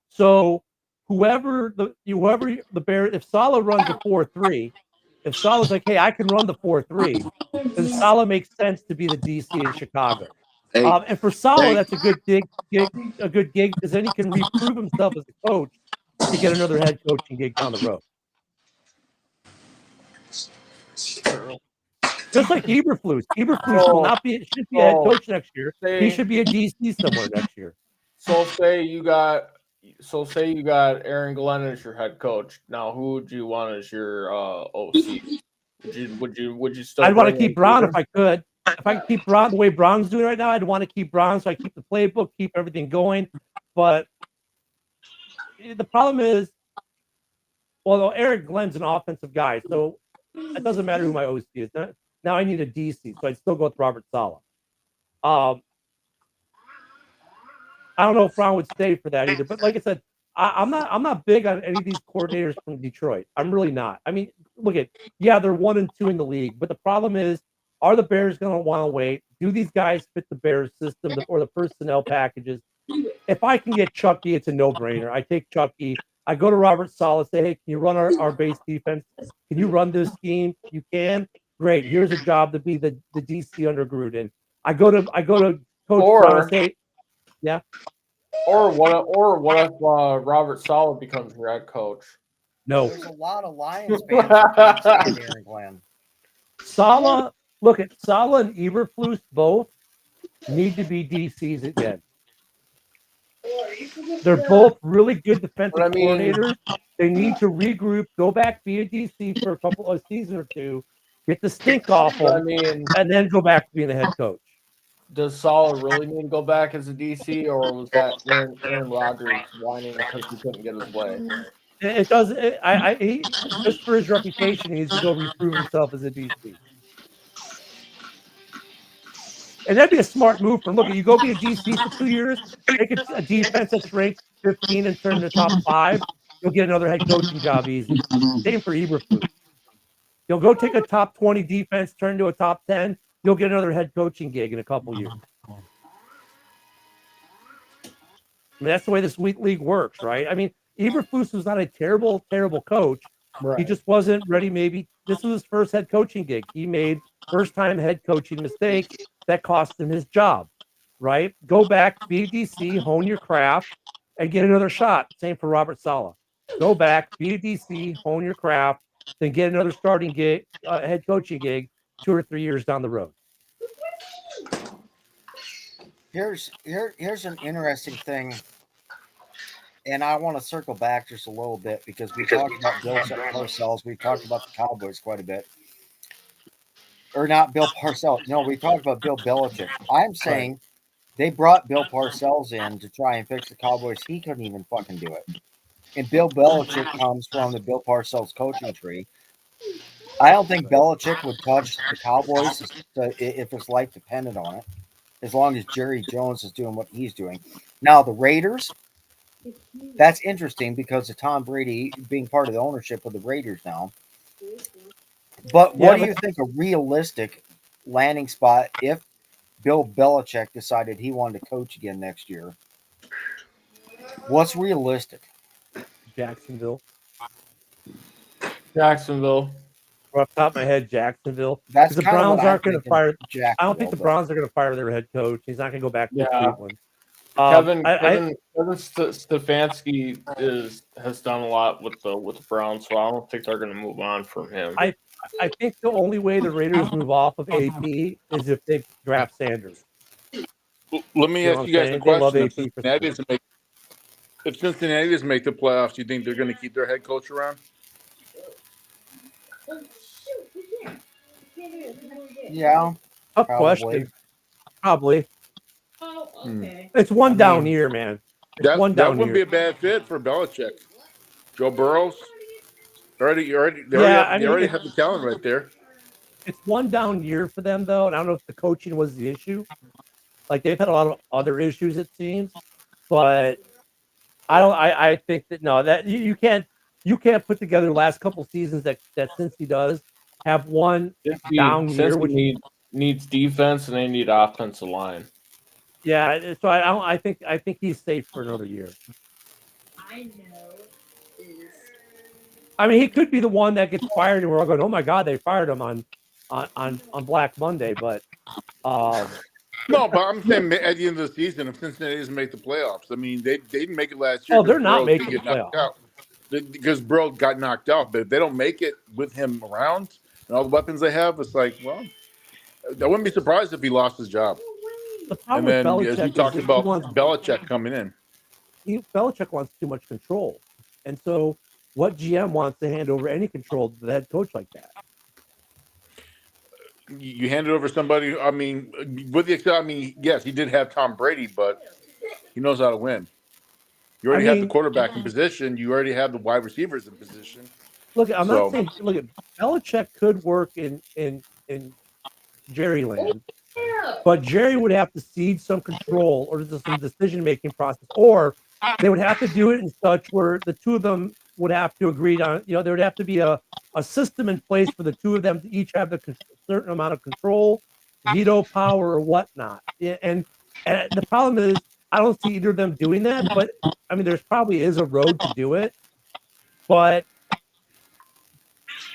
So whoever the Bears, if Saleh runs a 4-3, if Saleh's like, hey, I can run the 4-3, then Saleh makes sense to be the DC in Chicago. And for Saleh, that's a good gig because then he can reprove himself as a coach to get another head coaching gig down the road. Just like Eberflus. Eberflus will not be should be a head coach next year. He should be a DC somewhere next year. So say you got Aaron Glenn as your head coach. Now who would you want as your OC? Would you still I'd want to keep Brown if I could. If I could keep Brown the way Brown's doing right now, I'd want to keep Brown so I keep the playbook, keep everything going. But the problem is, well, Aaron Glenn's an offensive guy, so it doesn't matter who my OC is. Now I need a DC, so I'd still go with Robert Saleh. I don't know if Brown would stay for that either. But like I said, I'm not big on any of these coordinators from Detroit. I'm really not. I mean, look at they're 1-2 in the league, but the problem is, are the Bears going to want to wait? Do these guys fit the Bears system or the personnel packages? If I can get Chucky, it's a no-brainer. I take Chucky. I go to Robert Saleh, say, hey, can you run our base defense? Can you run this scheme? You can? Great. Here's a job to be the DC under Gruden. I go to Coach Brown, say, yeah. Or what if Robert Saleh becomes your head coach? No. There's a lot of Lions fans Aaron Glenn. Saleh, look at Saleh and Eberflus both need to be DCs again. They're both really good defensive coordinators. They need to regroup, go back, be a DC for a couple of seasons or two, get the stink off them, and then go back to being the head coach. Does Saleh really need to go back as a DC, or was that Aaron Rodgers whining because he couldn't get his way? It does. He, just for his reputation, he needs to go reprove himself as a DC. And that'd be a smart move for him. Look, you go be a DC for 2 years, take a defense that's ranked 15 and turn to top 5. You'll get another head coaching job easy. Same for Eberflus. You'll go take a top 20 defense, turn to a top 10. You'll get another head coaching gig in a couple years. I mean, that's the way this league works, right? I mean, Eberflus was not a terrible coach. Right. He just wasn't ready. Maybe this was his first head coaching gig. He made first-time head coaching mistake that cost him his job, right? Go back, be a DC, hone your craft, and get another shot. Same for Robert Saleh. Go back, be a DC, hone your craft, then get another starting gig, head coaching gig 2 or 3 years down the road. Here's an interesting thing, and I want to circle back just a little bit because we talked about Bill Parcells, we talked about the Cowboys quite a bit, or not Bill Parcells. No, we talked about Bill Belichick. I'm saying they brought Bill Parcells in to try and fix the Cowboys. He couldn't even fucking do it. And Bill Belichick comes from the Bill Parcells coaching tree. I don't think Belichick would touch the Cowboys if his life depended on it, as long as Jerry Jones is doing what he's doing. Now, the Raiders, that's interesting because of Tom Brady being part of the ownership of the Raiders now. But what do you think a realistic landing spot if Bill Belichick decided he wanted to coach again next year? What's realistic? Jacksonville. Off the top of my head, Jacksonville. That's the Browns aren't going to fire. I don't think the but Browns are going to fire their head coach. He's not going to go back to Cleveland. Kevin Stefanski has done a lot with the Browns, so I don't think they're going to move on from him. I think the only way the Raiders move off of AP is if they draft Sanders. Let me ask you guys a question. If Cincinnati doesn't make the playoffs, do you think they're going to keep their head coach around? Yeah. Tough question. Probably. Oh, okay. It's one down year, man. That wouldn't be a bad fit for Belichick. Joe Burrows. They already have the talent right there. It's one down year for them, though, and I don't know if the coaching was the issue. Like, they've had a lot of other issues, it seems, but I think that that you can't put together the last couple seasons that Cincy does have one down year, which needs defense and they need offensive line. Yeah, so I think he's safe for another year. I mean, he could be the one that gets fired, and we're all going, "Oh my God, they fired him on Black Monday." But no, but I'm saying at the end of the season, if Cincinnati doesn't make the playoffs, I mean, they didn't make it last year. Oh, they're not making the playoffs because Burrow got knocked out. But if they don't make it with him around and all the weapons they have, it's like, well, I wouldn't be surprised if he lost his job. And then, as we talked about Belichick coming in, Belichick wants too much control, and so what GM wants to hand over any control to the head coach like that? You hand it over to somebody. I mean, yes, he did have Tom Brady, but he knows how to win. You already have the quarterback in position. You already have the wide receivers in position. Look, I'm not saying. Look, Belichick could work in Jerry land. But Jerry would have to cede some control or some decision-making process, or they would have to do it in such where the two of them would have to agree on, there would have to be a system in place for the two of them to each have a certain amount of control, veto power, or whatnot. And the problem is, I don't see either of them doing that, but I mean, there's probably is a road to do it, but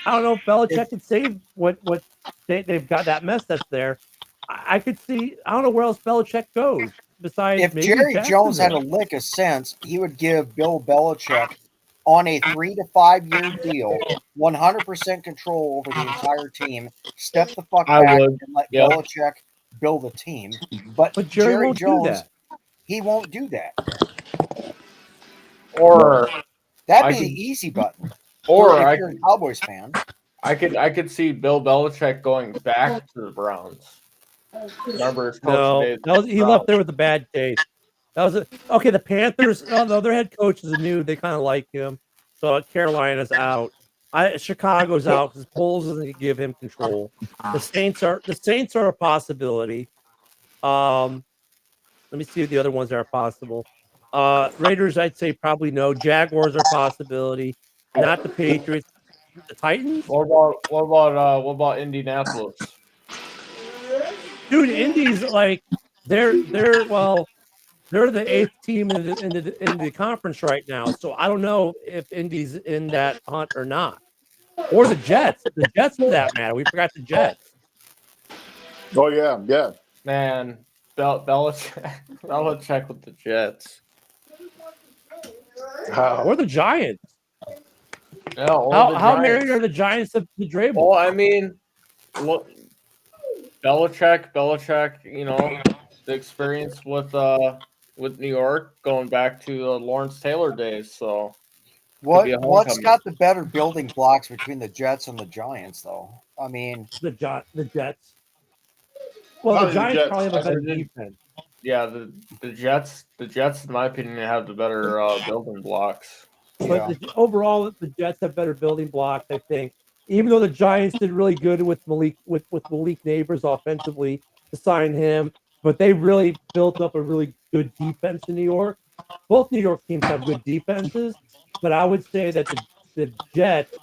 I don't know if Belichick could save what they've got, that mess that's there. I could see. I don't know where else Belichick goes besides. If Jerry Jones had a lick of sense, he would give Bill Belichick on a 3 to 5 year deal 100% control over the entire team. Step the fuck back and let Belichick build a team. But Jerry Jones, he won't do that. Or that'd be the easy button. Or if you're a Cowboys fan, I could see Bill Belichick going back to the Browns. Remember his coach he left there with a bad taste. That was okay. The Panthers, their head coach is new. They kind of like him. So Carolina's out. Chicago's out because Poles doesn't give him control. The Saints are a possibility. Let me see if the other ones are possible. Raiders, I'd say probably no. Jaguars are a possibility. Not the Patriots. The Titans? What about Indianapolis? Dude, Indy's like they're the eighth team in the conference right now. So I don't know if Indy's in that hunt or not. Or the Jets. The Jets for that matter. We forgot the Jets. Oh yeah. Man, Belichick with the Jets. Or the Giants. Yeah, or the How Giants. married are the Giants to Drabble? Well, I mean, look, Belichick, the experience with New York going back to the Lawrence Taylor days. So could be a What's homecoming. got the better building blocks between the Jets and the Giants, though? I mean, The Jets. Well, Probably the the Giants Jets. probably have a better I mean, defense. Yeah, the Jets, in my opinion, have the better building blocks. But overall, the Jets have better building blocks, I think. Even though the Giants did really good with Malik Neighbors offensively to sign him, but they really built up a really good defense in New York. Both New York teams have good defenses, but I would say that the Jets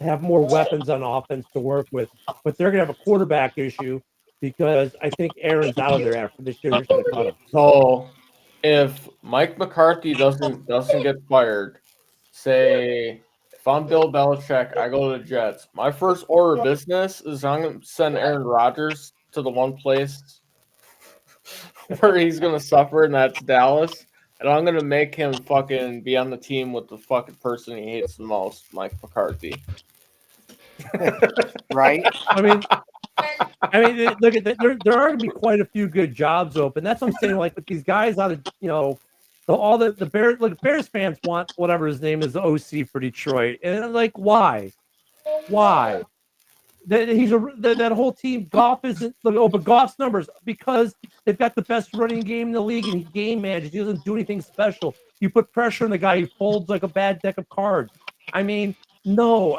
have more weapons on offense to work with. But they're going to have a quarterback issue because I think Aaron's out of there after this year. They're just going to cut him. So if Mike McCarthy doesn't get fired, say if I'm Bill Belichick, I go to the Jets. My first order of business is I'm going to send Aaron Rodgers to the one place where he's going to suffer, and that's Dallas. And I'm going to make him fucking be on the team with the fucking person he hates the most, Mike McCarthy. right? I mean, look at that. There are going to be quite a few good jobs open. That's what I'm saying. Like with these guys out of all the Bears. Look, Bears fans want whatever his name is, the OC for Detroit, and like why? That whole team. Goff isn't. But Goff's numbers because they've got the best running game in the league, and he game manages. He doesn't do anything special. You put pressure on the guy, he folds like a bad deck of cards. I mean, no,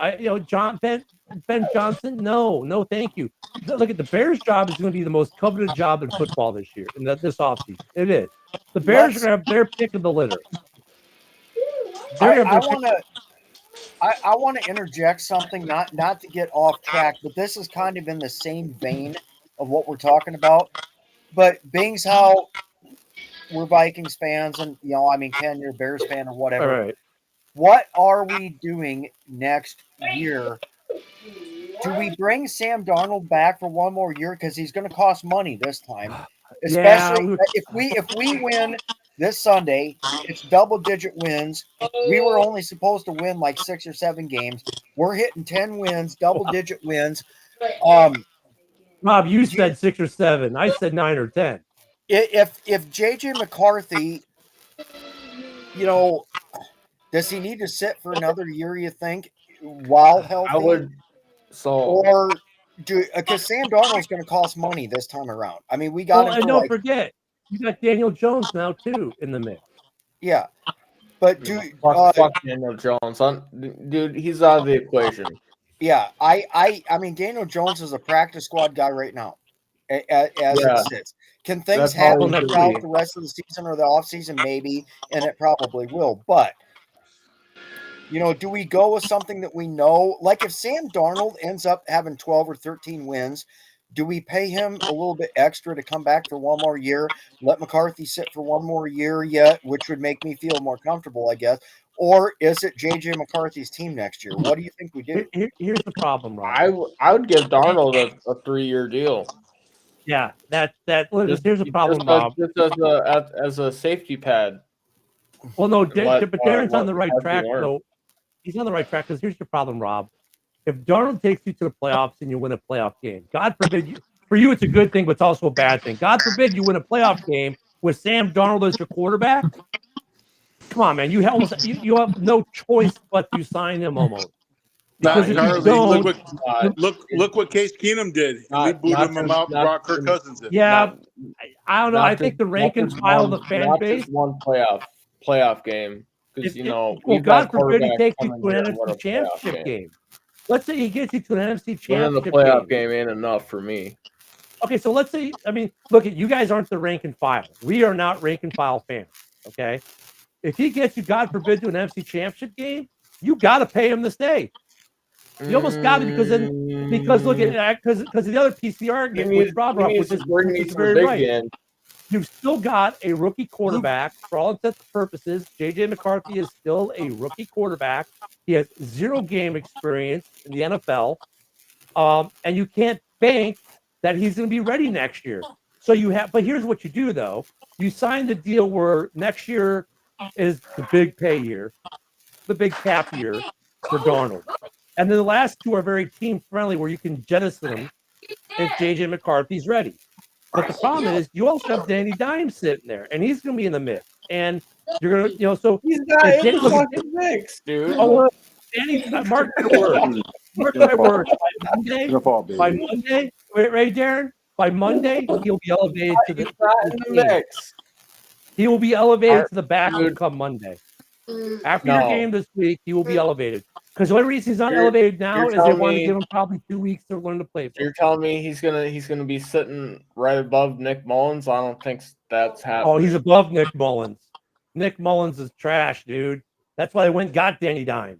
Ben Johnson, no, thank you. Look at the Bears' job is going to be the most coveted job in football this year, this offseason. It is. The Bears are going to have their pick of the litter. I want to interject something, not to get off track, but this is kind of in the same vein of what we're talking about. But being how we're Vikings fans, and Ken, you're a Bears fan or whatever. All right. What are we doing next year? Do we bring Sam Darnold back for one more year because he's going to cost money this time? Especially if we win this Sunday, it's double-digit wins. We were only supposed to win like 6 or 7 games. We're hitting 10 wins, double-digit wins. Rob, you said 6 or 7. I said 9 or 10. If JJ McCarthy, does he need to sit for another year? You think while healthy? I would. Or because Sam Darnold's going to cost money this time around. I mean, we got him. And don't forget, you got Daniel Jones now too in the mix. Yeah, but fuck Daniel Jones, dude, he's out of the equation. Yeah, I mean, Daniel Jones is a practice squad guy right now, as it sits. Can things happen throughout the rest of the season or the offseason? Maybe, and it probably will. But do we go with something that we know? Like if Sam Darnold ends up having 12 or 13 wins, do we pay him a little bit extra to come back for one more year? Let McCarthy sit for one more year yet, which would make me feel more comfortable, I guess. Or is it JJ McCarthy's team next year? What do you think we do? Here's the problem, Rob. I would give Darnold a 3-year deal. Yeah, here's the problem, Rob. Just as a safety pad. Well, no, but Darren's on the right track, though. He's on the right track because here's your problem, Rob. If Darnold takes you to the playoffs and you win a playoff game, God forbid for you, it's a good thing, but it's also a bad thing. God forbid you win a playoff game with Sam Darnold as your quarterback. Come on, man. You have no choice but to sign him almost. Because look what Case Keenum did. We booed him out and brought Kirk Cousins in. Yeah, I don't know. I think the rank and file of the fan base. One playoff game. Because God forbid he takes you to an NFC championship game. Let's say he gets you to an NFC championship winning the playoff game ain't enough for me. Okay, so let's say, I mean, look, you guys aren't the rank and file. We are not rank and file fans. Okay, if he gets you, God forbid, to an NFC Championship game, you got to pay him to stay. You almost got to, because look at that, because the other PC argument, which Rob brought up, which is very right. Game. You've still got a rookie quarterback. For all intents and purposes, JJ McCarthy is still a rookie quarterback. He has 0 game experience in the NFL, and you can't bank that he's going to be ready next year. So you have, but here's what you do though: you sign the deal where next year is the big pay year, the big cap year for Darnold, and then the last 2 are very team friendly, where you can jettison them if JJ McCarthy's ready. But the problem is, you also have Danny Dimes sitting there, and he's going to be in the mix. And you're going to, so he's not in the fucking mix, dude. Oh, Danny, mark my words. Mark my words. By Monday, wait, right, Darren? By Monday, he'll be elevated to the mix. He will be elevated to the backup come Monday. After your game this week, he will be elevated. Because the only reason he's not elevated now is they want to give him probably 2 weeks to learn to play. You're telling me he's gonna be sitting right above Nick Mullins? I don't think that's happening. Oh, he's above Nick Mullins. Nick Mullins is trash, dude. That's why they went and got Danny Dimes.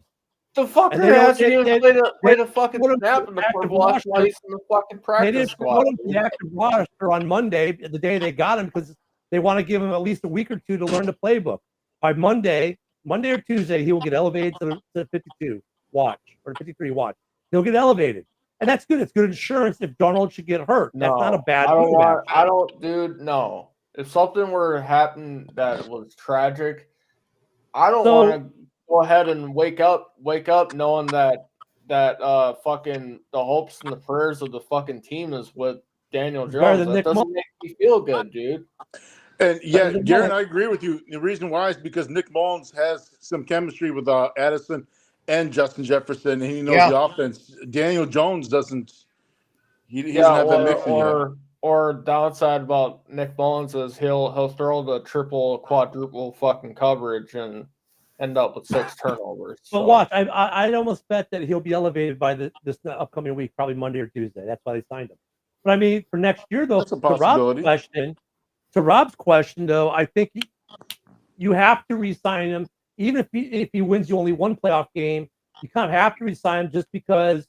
The fucker hasn't even played a fucking snap in the first last place in the fucking practice squad. They didn't put him the active roster on Monday, the day they got him, because they want to give him at least a week or 2 to learn the playbook. By Monday or Tuesday, he will get elevated to the 52 watch or 53 watch. He'll get elevated, and that's good. It's good insurance if Darnold should get hurt. That's not a bad. Dude. No, if something were to happen that was tragic, I don't want to go ahead and wake up knowing that fucking the hopes and the prayers of the fucking team is with Daniel Jones. That doesn't make me feel good, dude. And yeah, Darren, I agree with you. The reason why is because Nick Mullins has some chemistry with Addison and Justin Jefferson. And he knows the offense. Daniel Jones doesn't. He doesn't have that mix in yet. Or downside about Nick Mullins is he'll throw the triple, quadruple fucking coverage and end up with 6 turnovers. But watch, I'd almost bet that he'll be elevated by this upcoming week, probably Monday or Tuesday. That's why they signed him. But I mean, for next year though, that's a possibility. To Rob's question, though, I think you have to re-sign him, even if he wins you only 1 playoff game. You kind of have to re-sign him just because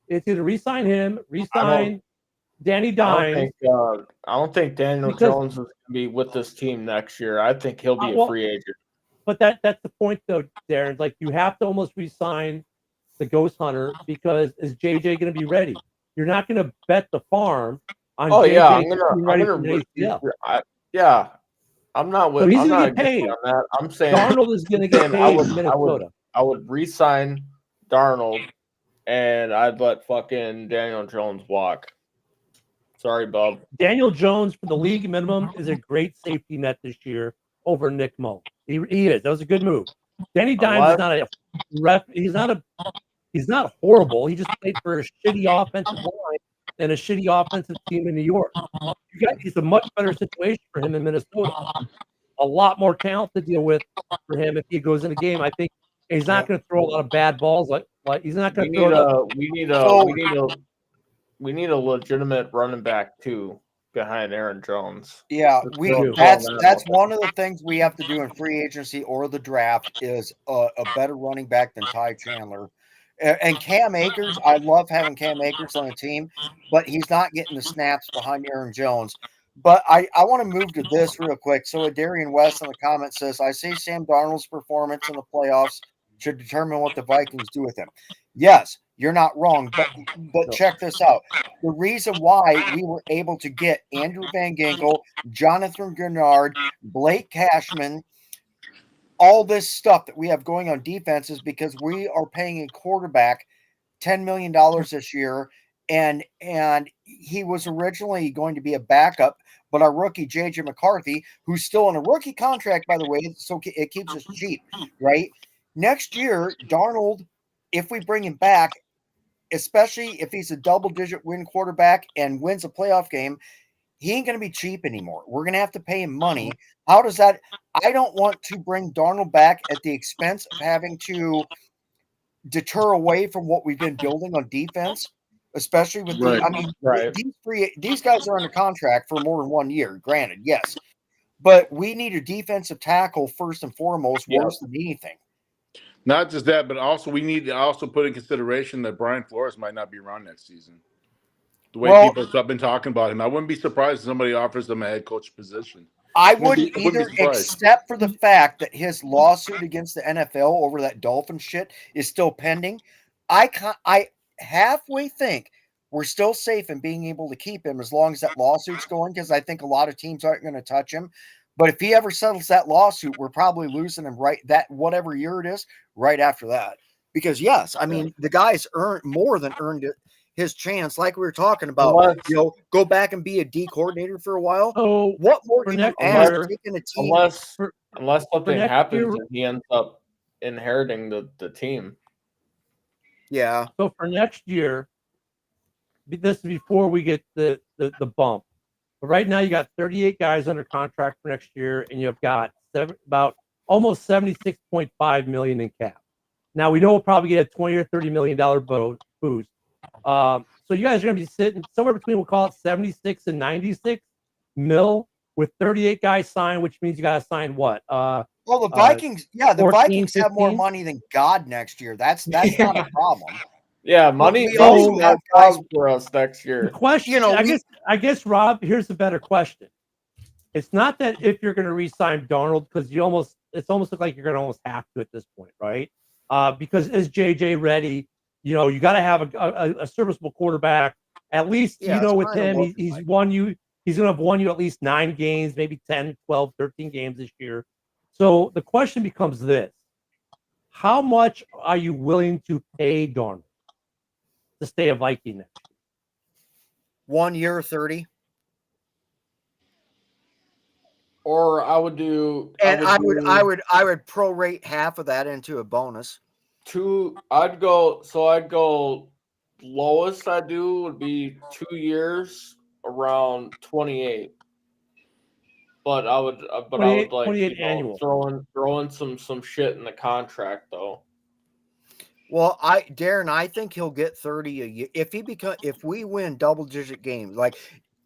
it's either re-sign him, re-sign Danny Dimes. I don't think Daniel Jones is going to be with this team next year. I think he'll be a free agent. But that's the point, though, Darren. Like, you have to almost re-sign the Ghost Hunter, because is JJ going to be ready? You're not going to bet the farm. I'm not with. So he's going to get paid on that. I'm saying Darnold is going to get paid in Minnesota. I would re-sign Darnold, and I'd let fucking Daniel Jones walk. Sorry, Bob. Daniel Jones for the league minimum is a great safety net this year over Nick Mullins. He is. That was a good move. Danny Dimes is not a ref. He's not horrible. He just played for a shitty offensive line and a shitty offensive team in New York. It's a much better situation for him in Minnesota. A lot more talent to deal with for him if he goes in a game. I think he's not going to throw a lot of bad balls. Like he's not going to throw. We need a legitimate running back too behind Aaron Jones. Yeah, that's one of the things we have to do in free agency or the draft is a better running back than Ty Chandler. And Cam Akers, I love having Cam Akers on the team, but he's not getting the snaps behind Aaron Jones. But I want to move to this real quick. So Darian West in the comments says, I see Sam Darnold's performance in the playoffs should determine what the Vikings do with him. Yes, you're not wrong, but check this out. The reason why we were able to get Andrew Van Ginkel, Jonathan Grenard, Blake Cashman, all this stuff that we have going on defense is because we are paying a quarterback $10 million this year, and he was originally going to be a backup, but our rookie J.J. McCarthy, who's still on a rookie contract, by the way, so it keeps us cheap, right? Next year, Darnold, if we bring him back, especially if he's a double-digit win quarterback and wins a playoff game, he ain't going to be cheap anymore. We're going to have to pay him money. How does that – I don't want to bring Darnold back at the expense of having to deter away from what we've been building on defense. especially with Right. I mean, Right. these guys are under contract for more than 1 year. Granted, yes, but we need a defensive tackle first and foremost, Yeah. worse than anything. Not just that, but also we need to also put in consideration that Brian Flores might not be around next season. The way people have been talking about him, I wouldn't be surprised if somebody offers them a head coach position. I Wouldn't wouldn't be either, surprised. except for the fact that his lawsuit against the NFL over that Dolphin shit is still pending. I halfway think we're still safe in being able to keep him as long as that lawsuit's going, because I think a lot of teams aren't going to touch him. But if he ever settles that lawsuit, we're probably losing him right that whatever year it is, right after that. Because yes, I mean the guy's earned more than earned it. His chance, like we were talking about, go back and be a D coordinator for a while. So What more for can you next ask year, taking a team? Unless something next happens year- and he ends up inheriting the team. Yeah. So for next year, this is before we get the bump. But right now, you got 38 guys under contract for next year, and you've got about almost $76.5 million in cap. Now we know we'll probably get a $20 or $30 million boost. So you guys are going to be sitting somewhere between, we'll call it 76 and 96 mil with 38 guys signed, which means you got to sign what? Well, the Vikings, the 14, Vikings have more 15? money than God next year. That's not a problem. Yeah, money we also money's have not guys- problem for us next The year. question, I guess, Rob, here's the better question. It's not that if you're going to re-sign Darnold, because it's almost look like you're going to almost have to at this point, right? Because is JJ ready? You got to have a serviceable quarterback. At least, with him, he's going to have won you at least 9 games, maybe 10, 12, 13 games this year. So the question becomes this: how much are you willing to pay Darnold to stay a Viking next year? 1 year, 30. Or I would do, And I would prorate half of that into a bonus. I'd go lowest I do would be 2 years around 28. But I would like 28 annual. throw in some shit in the contract though. Well, Darren, I think he'll get 30 a year if we win double-digit games. Like,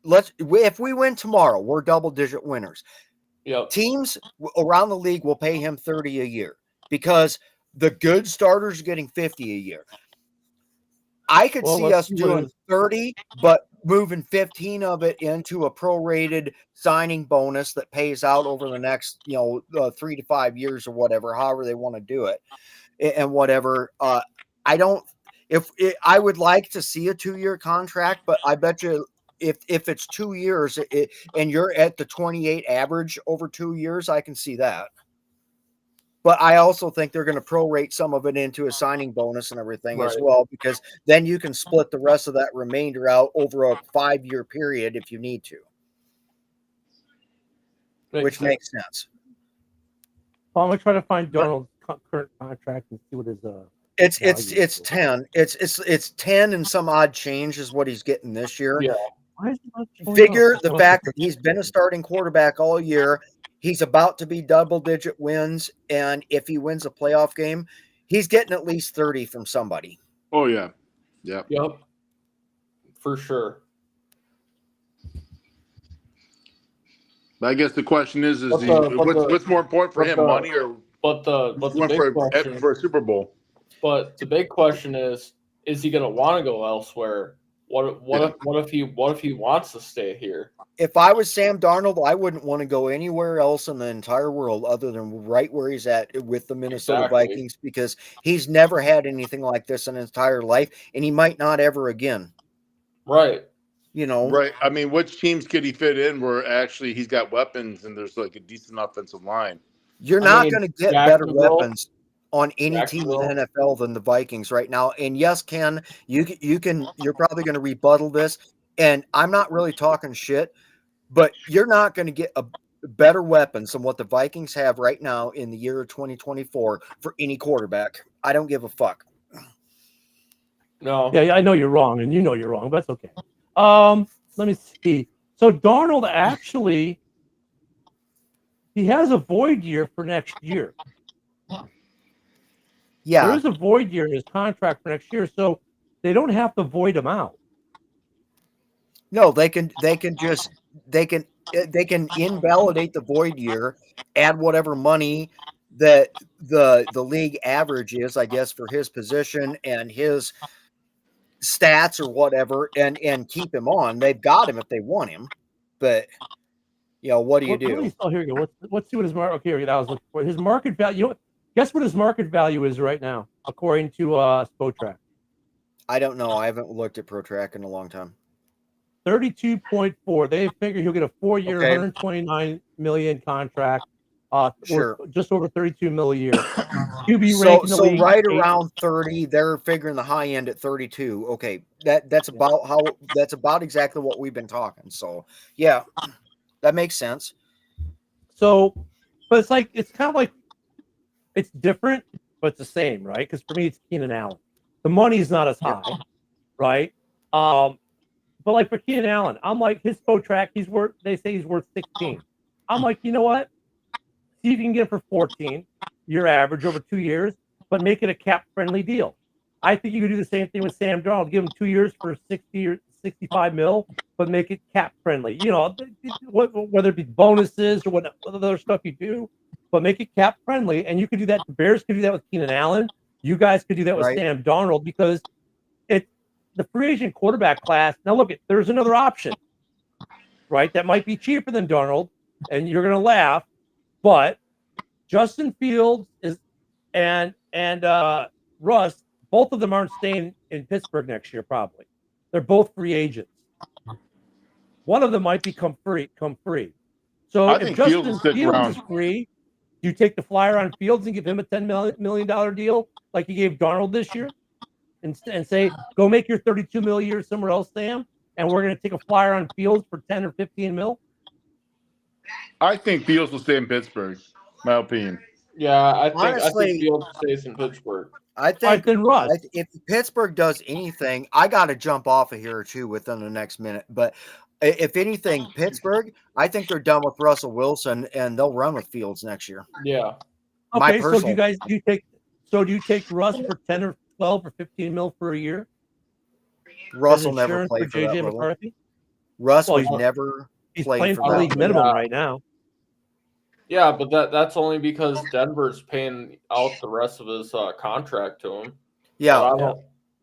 if we win tomorrow, we're double-digit winners. Yep. Teams around the league will pay him 30 a year because the good starters are getting 50 a year. I could see us doing 30, but moving 15 of it into a prorated signing bonus that pays out over the next, 3 to 5 years or whatever, however they want to do it, and whatever. I would like to see a 2-year contract, but I bet you if it's 2 years and you're at the 28 average over 2 years, I can see that. But I also think they're going to prorate some of it into a signing bonus and everything as well, because then you can split the rest of that remainder out over a 5-year period if you need to, which makes sense. Well, I'm going to try to find Darnold's current contract and see what his It's 10. It's 10 and some odd change is what he's getting this year. Yeah. Figure the fact that he's been a starting quarterback all year. He's about to be double-digit wins, and if he wins a playoff game, he's getting at least 30 from somebody. Oh, yeah. Yeah. Yep. For sure. But I guess the question is what's more important for him, money or but the big question for a Super Bowl? But the big question is he going to want to go elsewhere? What if he wants to stay here? If I was Sam Darnold, I wouldn't want to go anywhere else in the entire world other than right where he's at with the Minnesota Vikings, because he's never had anything like this in his entire life, and he might not ever again. Right. Right. I mean, which teams could he fit in where actually he's got weapons and there's like a decent offensive line? You're not going to get better weapons on any team in the NFL than the Vikings right now. And yes, Ken, you're probably going to rebuttal this, and I'm not really talking shit, but you're not going to get a better weapons than what the Vikings have right now in the year of 2024 for any quarterback. I don't give a fuck. No. Yeah, I know you're wrong, and you know you're wrong, but that's okay. Let me see. So Darnold actually, he has a void year for next year. Yeah. There is a void year in his contract for next year. So They don't have to void him out. No, they can invalidate the void year, add whatever money that the league average is, I guess, for his position and his stats or whatever, and keep him on. They've got him if they want him, but what do you do? Oh, here we go. Let's see what his market. Okay, here, that was looking for his market value. Guess what his market value is right now, according to Spotrac. I don't know. I haven't looked at ProTrack in a long time. 32.4. They figure he'll get a 4-year, $129 million contract. Sure. Just over 32 million a year. QB So, league, right around 30, they're figuring the high end at 32. Okay, that's about exactly what we've been talking. So yeah, that makes sense. So, but it's kind of like it's different, but it's the same, right? Because for me, it's Keenan Allen. The money's not as high, right? But like for Keenan Allen, I'm like his Spotrac, they say he's worth 16. I'm like, you know what? See if you can get it for 14, your average over 2 years, but make it a cap-friendly deal. I think you could do the same thing with Sam Darnold. Give him 2 years for 60 or 65 mil, but make it cap-friendly. Whether it be bonuses or what other stuff you do, but make it cap-friendly. And you could do that. The Bears could do that with Keenan Allen. You guys could do that with Sam Darnold because it's the free agent quarterback class. Now, look, there's another option, right? That might be cheaper than Darnold, and you're going to laugh. But Justin Fields and Russ, both of them aren't staying in Pittsburgh next year. Probably, they're both free agents. One of them might become free. So if Justin Fields is free, do you take the flyer on Fields and give him a $10 million deal like you gave Darnold this year, and say go make your 32 million a year somewhere else, Sam, and we're going to take a flyer on Fields for 10 or 15 mil? I think Fields will stay in Pittsburgh. My opinion. Yeah, I Honestly, think Fields stays in Pittsburgh. I think Russ. If Pittsburgh does anything, I got to jump off of here too within the next minute. But if anything, Pittsburgh, I think they're done with Russell Wilson and they'll run with Fields next year. Yeah. Okay, so do you take Russ for 10 or 12 or 15 mil for a year? Russ will never play for JJ that McCarthy. Russ would never. He's playing for league minimum right now. Yeah, but that's only because Denver's paying out the rest of his contract to him. Yeah, I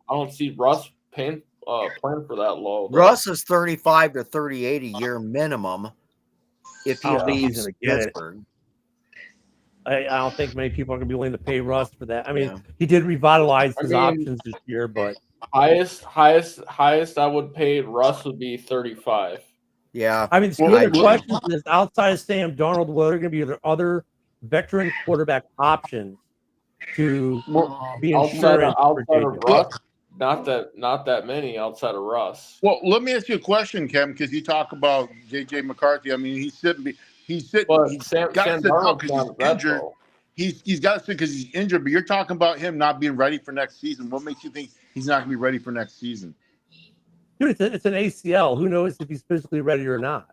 don't see Russ playing for that low. Russ is 35 to 38 a year minimum if he leaves Pittsburgh. I don't think many people are going to be willing to pay Russ for that. I mean, he did revitalize his options this year, but highest I would pay Russ would be 35. Yeah. I mean, the other question is outside of Sam Darnold, what are going to be the other veteran quarterback options to be outside of Russ? Not that many outside of Russ. Well, let me ask you a question, Kevin, because you talk about JJ McCarthy. I mean, he's sitting. But he's Sam got to sit out because he's injured. Though. He's got to sit because he's injured. But you're talking about him not being ready for next season. What makes you think he's not going to be ready for next season? Dude, it's an ACL. Who knows if he's physically ready or not?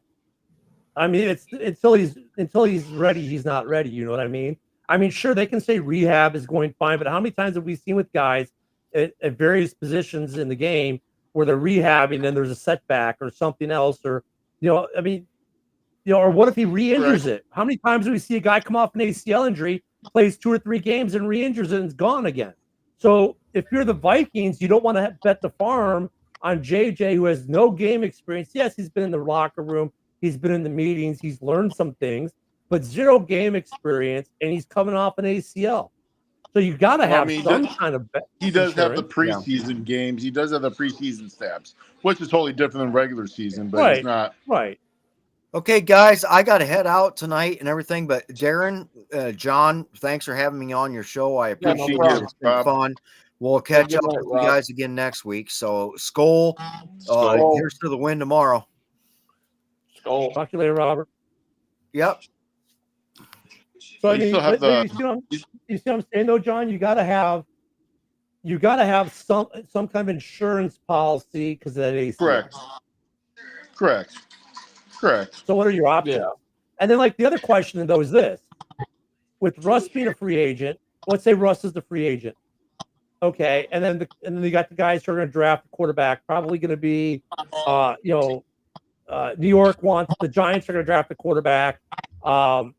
I mean, it's until he's ready, he's not ready. You know what I mean? I mean, sure, they can say rehab is going fine, but how many times have we seen with guys at various positions in the game where they're rehabbing, then there's a setback or something else, or or what if he re-injures it? How many times do we see a guy come off an ACL injury, plays 2 or 3 games, and re-injures it and is gone again? So if you're the Vikings, you don't want to bet the farm on JJ, who has no game experience. Yes, he's been in the locker room, he's been in the meetings, he's learned some things, but 0 game experience, and he's coming off an ACL. So you got to have some kind of bet. He does have the preseason games. He does have the preseason stabs, which is totally different than regular season, but it's not. Right. Okay, guys, I got to head out tonight and everything, but Darren, John, thanks for having me on your show. I appreciate it. It's been fun. We'll catch up with you guys again next week. So, Skol. Here's to the win tomorrow. Skol. Talk to you later, Robert. Yep. So I mean, you see what I'm saying, though, John? You gotta have some kind of insurance policy because of that ACL. Correct. So what are your options? Yeah. And then, like, the other question though is this: with Russ being a free agent, let's say Russ is the free agent. Okay, and then you got the guys who are going to draft a quarterback. Probably going to be, New York wants the Giants are going to draft a quarterback. The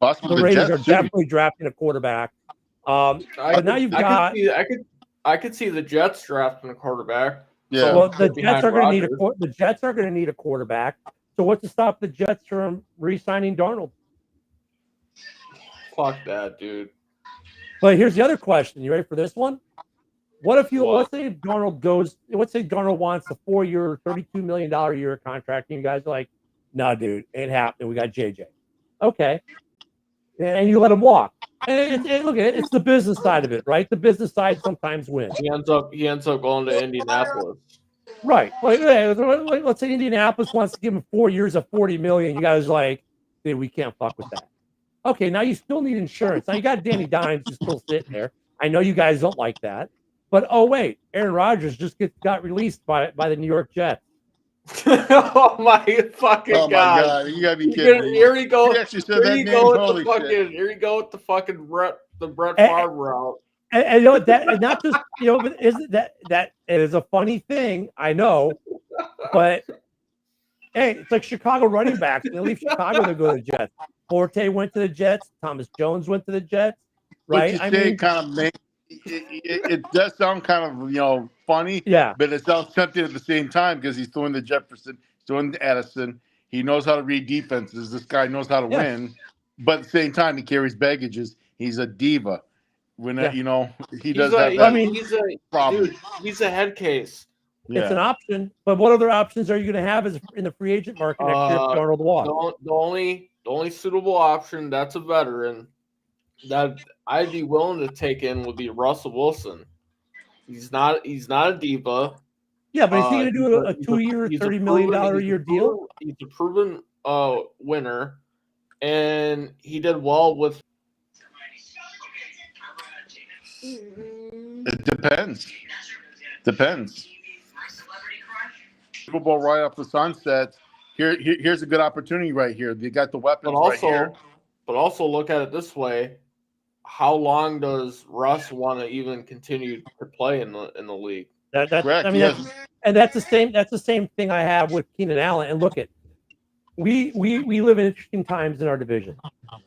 Possibly the Raiders are Jets, too. definitely drafting a quarterback. But now you've got. I could see the Jets drafting a quarterback. Yeah. Well, the Jets are going to need Rodgers. the Jets are going to need a quarterback. So what's to stop the Jets from re-signing Darnold? Fuck that, dude. But here's the other question. You ready for this one? Let's say Darnold wants a 4-year, $32 million a year contract, and you guys are like, no, dude, ain't happening. We got JJ. Okay. And you let him walk. And look at it, it's the business side of it, right? The business side sometimes wins. He ends up going to Indianapolis. Right. Let's say Indianapolis wants to give him 4 years of $40 million. You guys are like, dude, we can't fuck with that. Okay, now you still need insurance. Now you got Danny Dimes who's still sitting there. I know you guys don't like that. But oh wait, Aaron Rodgers just got released by the New York Jets. Oh my fucking Oh my God! You gotta be kidding me. Here we go. He actually said that name. Holy shit! Here you go with the fucking Brett Favre route. And you know that, and not just but isn't that it is a funny thing? I know, but hey, it's like Chicago running backs. They leave Chicago to go to the Jets. Forte went to the Jets. Thomas Jones went to the Jets. Right? It does sound kind of funny. Yeah. But it sounds tempting at the same time because he's throwing the Jefferson, he's throwing the Addison. He knows how to read defenses. This guy knows how to win. But at the same time, he carries baggages. He's a diva. When he does have that. He's a problem. Dude, he's a head case. Yeah. It's an option. But what other options are you going to have in the free agent market next year if Darnold walks? The only suitable option that's a veteran that I'd be willing to take in would be Russell Wilson. He's not a diva. Yeah, but is he going to do a 2-year, $30 million a year deal? He's a proven winner, and he did well with. It depends. Super Bowl right off the sunset. Here's a good opportunity right here. They got the weapons right here. But also look at it this way: how long does Russ want to even continue to play in the league? That's the same thing I have with Keenan Allen. And look at, we live in interesting times in our division,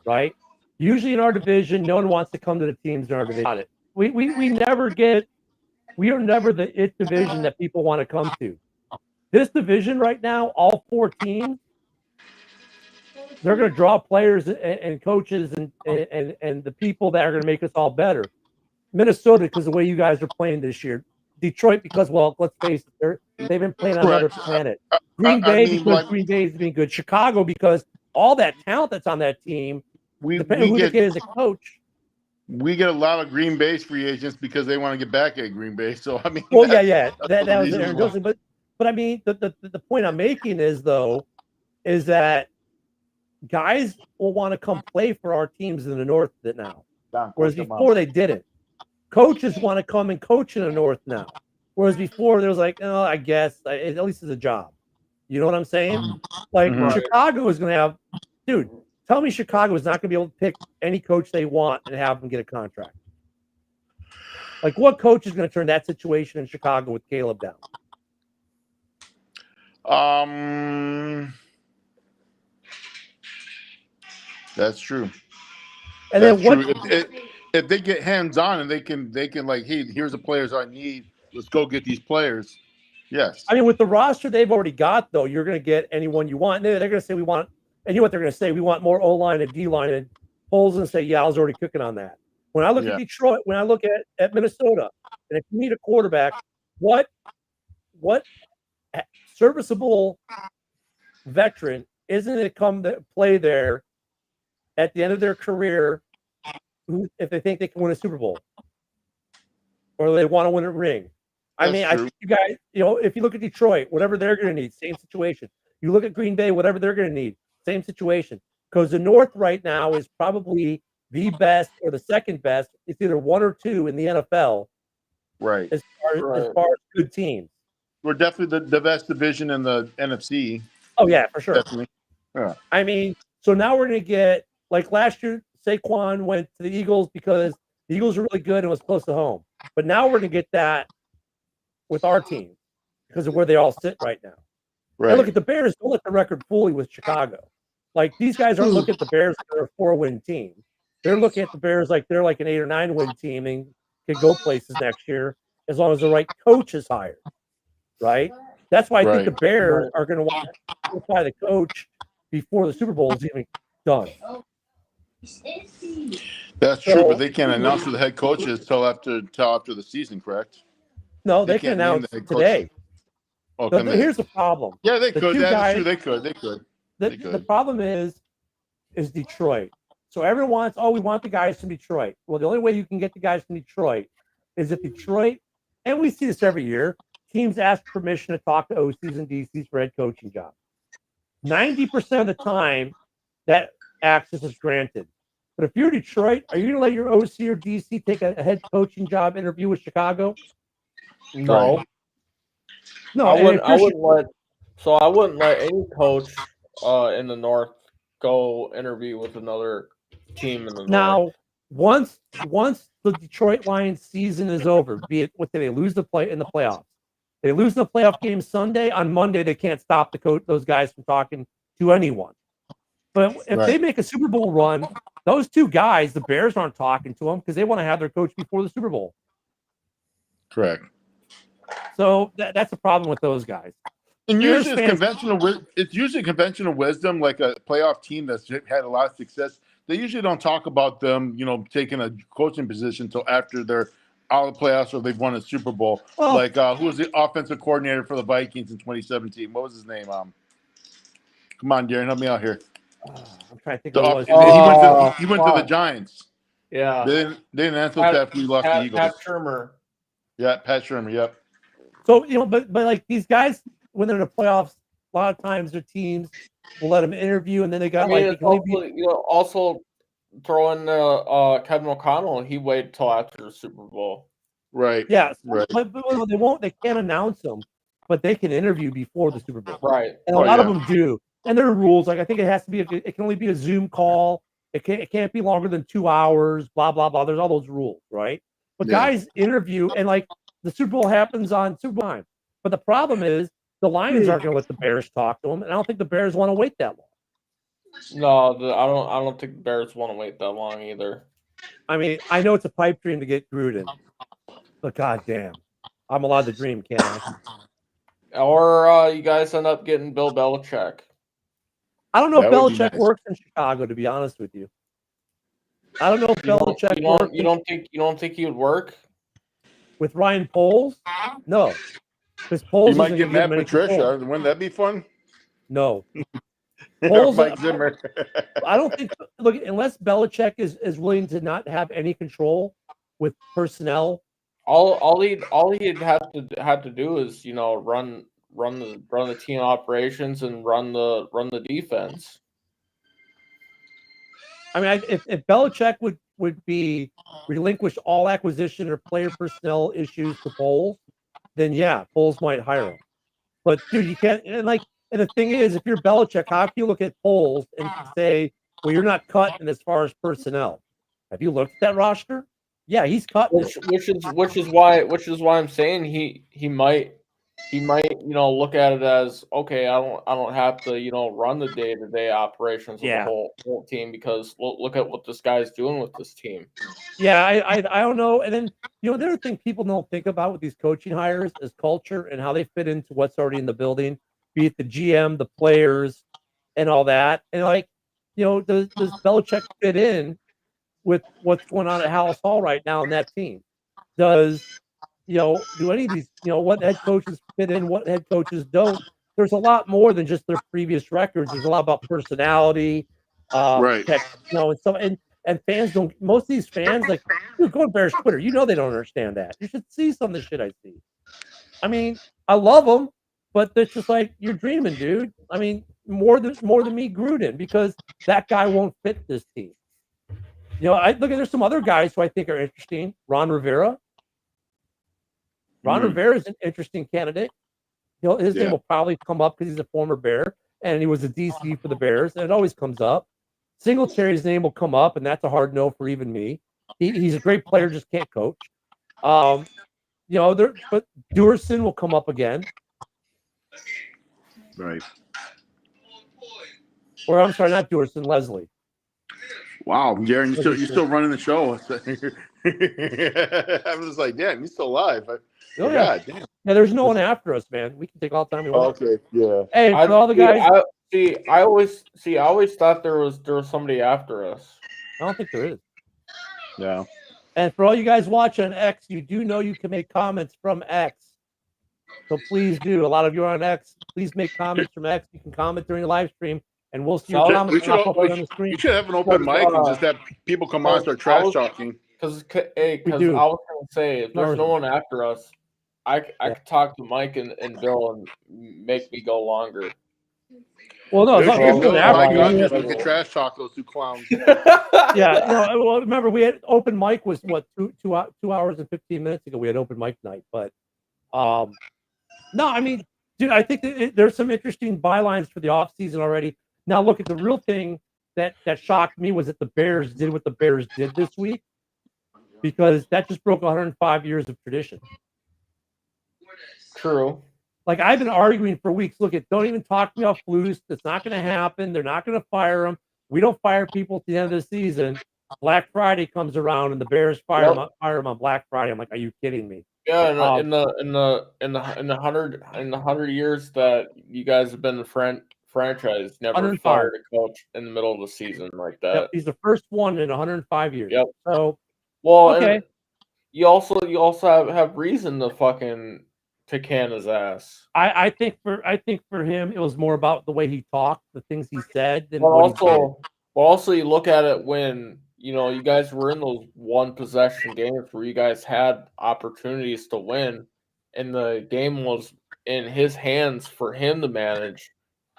right? Usually in our division, no one wants to come to the teams in our division. We are never the it division that people want to come to. This division right now, all 4 teams, they're going to draw players and coaches and the people that are going to make us all better. Minnesota, because the way you guys are playing this year. Detroit, because, well, let's face it, they've been playing on another planet. Green Bay, because Green Bay is being good. Chicago, because all that talent that's on that team, depending on who they get as a coach. We get a lot of Green Bay free agents because they want to get back at Green Bay. So, I mean. Well, that was Aaron Johnson. But I mean, the point I'm making is that guys will want to come play for our teams in the North now, whereas before they didn't. Coaches want to come and coach in the North now, whereas before there was like, oh, I guess at least it's a job. You know what I'm saying? Like Chicago is going to have, dude. Tell me Chicago is not going to be able to pick any coach they want and have them get a contract. Like, what coach is going to turn that situation in Chicago with Caleb down? That's true. And that's then true. If they get hands on and they can like, hey, here's the players I need. Let's go get these players. Yes. I mean, with the roster they've already got, though, you're going to get anyone you want. They're going to say we want, and you know what they're going to say? We want more O-line and D-line, and Poles and say, yeah, I was already cooking on that. When I look at Detroit, when I look at Minnesota, and if you need a quarterback, what serviceable veteran isn't it come to play there at the end of their career if they think they can win a Super Bowl or they want to win a ring? I mean, I think you guys, if you look at Detroit, whatever they're going to need, same situation. You look at Green Bay, whatever they're going to need, same situation. Because the North right now is probably the best or the second best. It's either 1 or 2 in the NFL. Right. As far as good teams. We're definitely the best division in the NFC. Oh, yeah, for sure. Definitely. Yeah. I mean, so now we're going to get, like last year, Saquon went to the Eagles because the Eagles are really good and was close to home. But now we're going to get that with our team because of where they all sit right now. Right. And look at the Bears. Don't let the record fool you with Chicago. Like, these guys aren't looking at the Bears like they're a 4-win team. They're looking at the Bears like they're like an 8 or 9-win team and could go places next year as long as the right coach is hired, right? That's why I think the Bears are going to want to qualify the coach before the Super Bowl is even done. That's true, but they can't announce who the head coach is till after the season, correct? No, they can announce today. Oh, here's the problem. Yeah, they The could. two That's guys- true. They could. The problem is Detroit. So everyone wants, we want the guys from Detroit. Well, the only way you can get the guys from Detroit is if Detroit, and we see this every year, teams ask permission to talk to OCs and DCs for head coaching jobs. 90% of the time, that access is granted. But if you're Detroit, are you going to let your OC or DC take a head coaching job interview with Chicago? No. No, I wouldn't let any coach in the North go interview with another team in the North. Now, once the Detroit Lions season is over, be it what they lose in the playoffs, they lose the playoff game Sunday. On Monday, they can't stop those guys from talking to anyone. But if they make a Super Bowl run, those two guys, the Bears aren't talking to them because they want to have their coach before the Super Bowl. Correct. So that's the problem with those guys. And usually it's usually conventional wisdom, like a playoff team that's had a lot of success. They usually don't talk about them, taking a coaching position until after they're out of the playoffs or they've won a Super Bowl. Well, who was the offensive coordinator for the Vikings in 2017? What was his name? Come on, Darren, help me out here. I'm trying to think of what he went to the Giants. Yeah. They didn't answer that after we lost the Eagles. Pat Shurmur. Yeah, Pat Shurmur, yep. So, but like these guys, when they're in the playoffs, a lot of times their teams will let them interview, and then they got also throw in Kevin O'Connell. He waited till after the Super Bowl. Right. Yeah. Right. But they won't. They can't announce them, but they can interview before the Super Bowl. Right. And a lot of them do. And there are rules. Like I think it has to be. It can only be a Zoom call. It can't be longer than 2 hours. Blah blah blah. There's all those rules, right? But guys interview, and like the Super Bowl happens on Super Bowl time. But the problem is the Lions aren't going to let the Bears talk to them, and I don't think the Bears want to wait that long. No, I don't think the Bears want to wait that long either. I mean, I know it's a pipe dream to get Gruden, but goddamn, I'm allowed to dream, can't I? Or you guys end up getting Bill Belichick. I don't know if Belichick works in Chicago, to be honest with you. I don't know if Belichick works. You don't think he would work with Ryan Poles? No, because Poles might get Matt Patricia. Wouldn't that be fun? No. Poles, Mike Zimmer. I don't think. Look, unless Belichick is willing to not have any control with personnel. All he'd have to do is run the team operations and run the defense. I mean, if Belichick would be relinquish all acquisition or player personnel issues to Poles, then yeah, Poles might hire him. But dude, you can't. And the thing is, if you're Belichick, how can you look at Poles and say, well, you're not cutting as far as personnel? Have you looked at that roster? Yeah, he's cut. Which is why I'm saying he might look at it as, okay, I don't have to run the day-to-day operations of the whole team, because look at what this guy's doing with this team. Yeah, I don't know. And then the other thing people don't think about with these coaching hires is culture and how they fit into what's already in the building, be it the GM, the players, and all that. And does Belichick fit in with what's going on at Hallis Hall right now in that team? Does do any of these, what head coaches fit in, what head coaches don't? There's a lot more than just their previous records. There's a lot about personality, right? And fans don't. Most of these fans, like, go to Bears Twitter. They don't understand that. You should see some of the shit I see. I mean, I love them, but it's just like, you're dreaming, dude. I mean, more than me, Gruden, because that guy won't fit this team. I look at, there's some other guys who I think are interesting. Ron Rivera. Ron Rivera is an interesting candidate. His name will probably come up because he's a former Bear and he was a DC for the Bears, and it always comes up. Singletary's name will come up, and that's a hard no for even me. He's a great player, just can't coach. But Durson will come up again. Right. Or I'm sorry, not Durson, Leslie. Wow, Darren, you're still running the show. I was just like, damn, you're still alive. Oh, yeah. God damn. Yeah, there's no one after us, man. We can take all the time we want. Okay, yeah. Hey, for all the guys, I always thought there was somebody after us. I don't think there is. Yeah. And for all you guys watching on X, you do know you can make comments from X. So please do. A lot of you are on X. Please make comments from X. You can comment during the live stream, and we'll see your comments pop up on the screen. You should have an open mic and just have people come on and start trash talking. Because I was going to say, if there's no one after us, I could talk to Mike and Bill and make me go longer. Well, no, it's not Mike we could trash talk those two clowns. Yeah, well, remember we had open mic was what 2 hours and 15 minutes ago. We had open mic night, but no, I mean, dude, I think that there's some interesting bylines for the off season already. Now, look at the real thing that shocked me was that the Bears did what the Bears did this week, because that just broke 105 years of tradition. True. Like, I've been arguing for weeks. Look, don't even talk me off loose. It's not going to happen. They're not going to fire him. We don't fire people at the end of the season. Black Friday comes around and the Bears fire him on Black Friday. I'm like, are you kidding me? Yeah, in the 100 years that you guys have been the franchise, never fired a coach in the middle of the season like that. Yep, he's the first one in 105 years. Yep. So, well, okay. And you also have reason to fucking to can his ass. I think for him it was more about the way he talked, the things he said. Than also you look at it when you guys were in those one possession games where you guys had opportunities to win, and the game was in his hands for him to manage.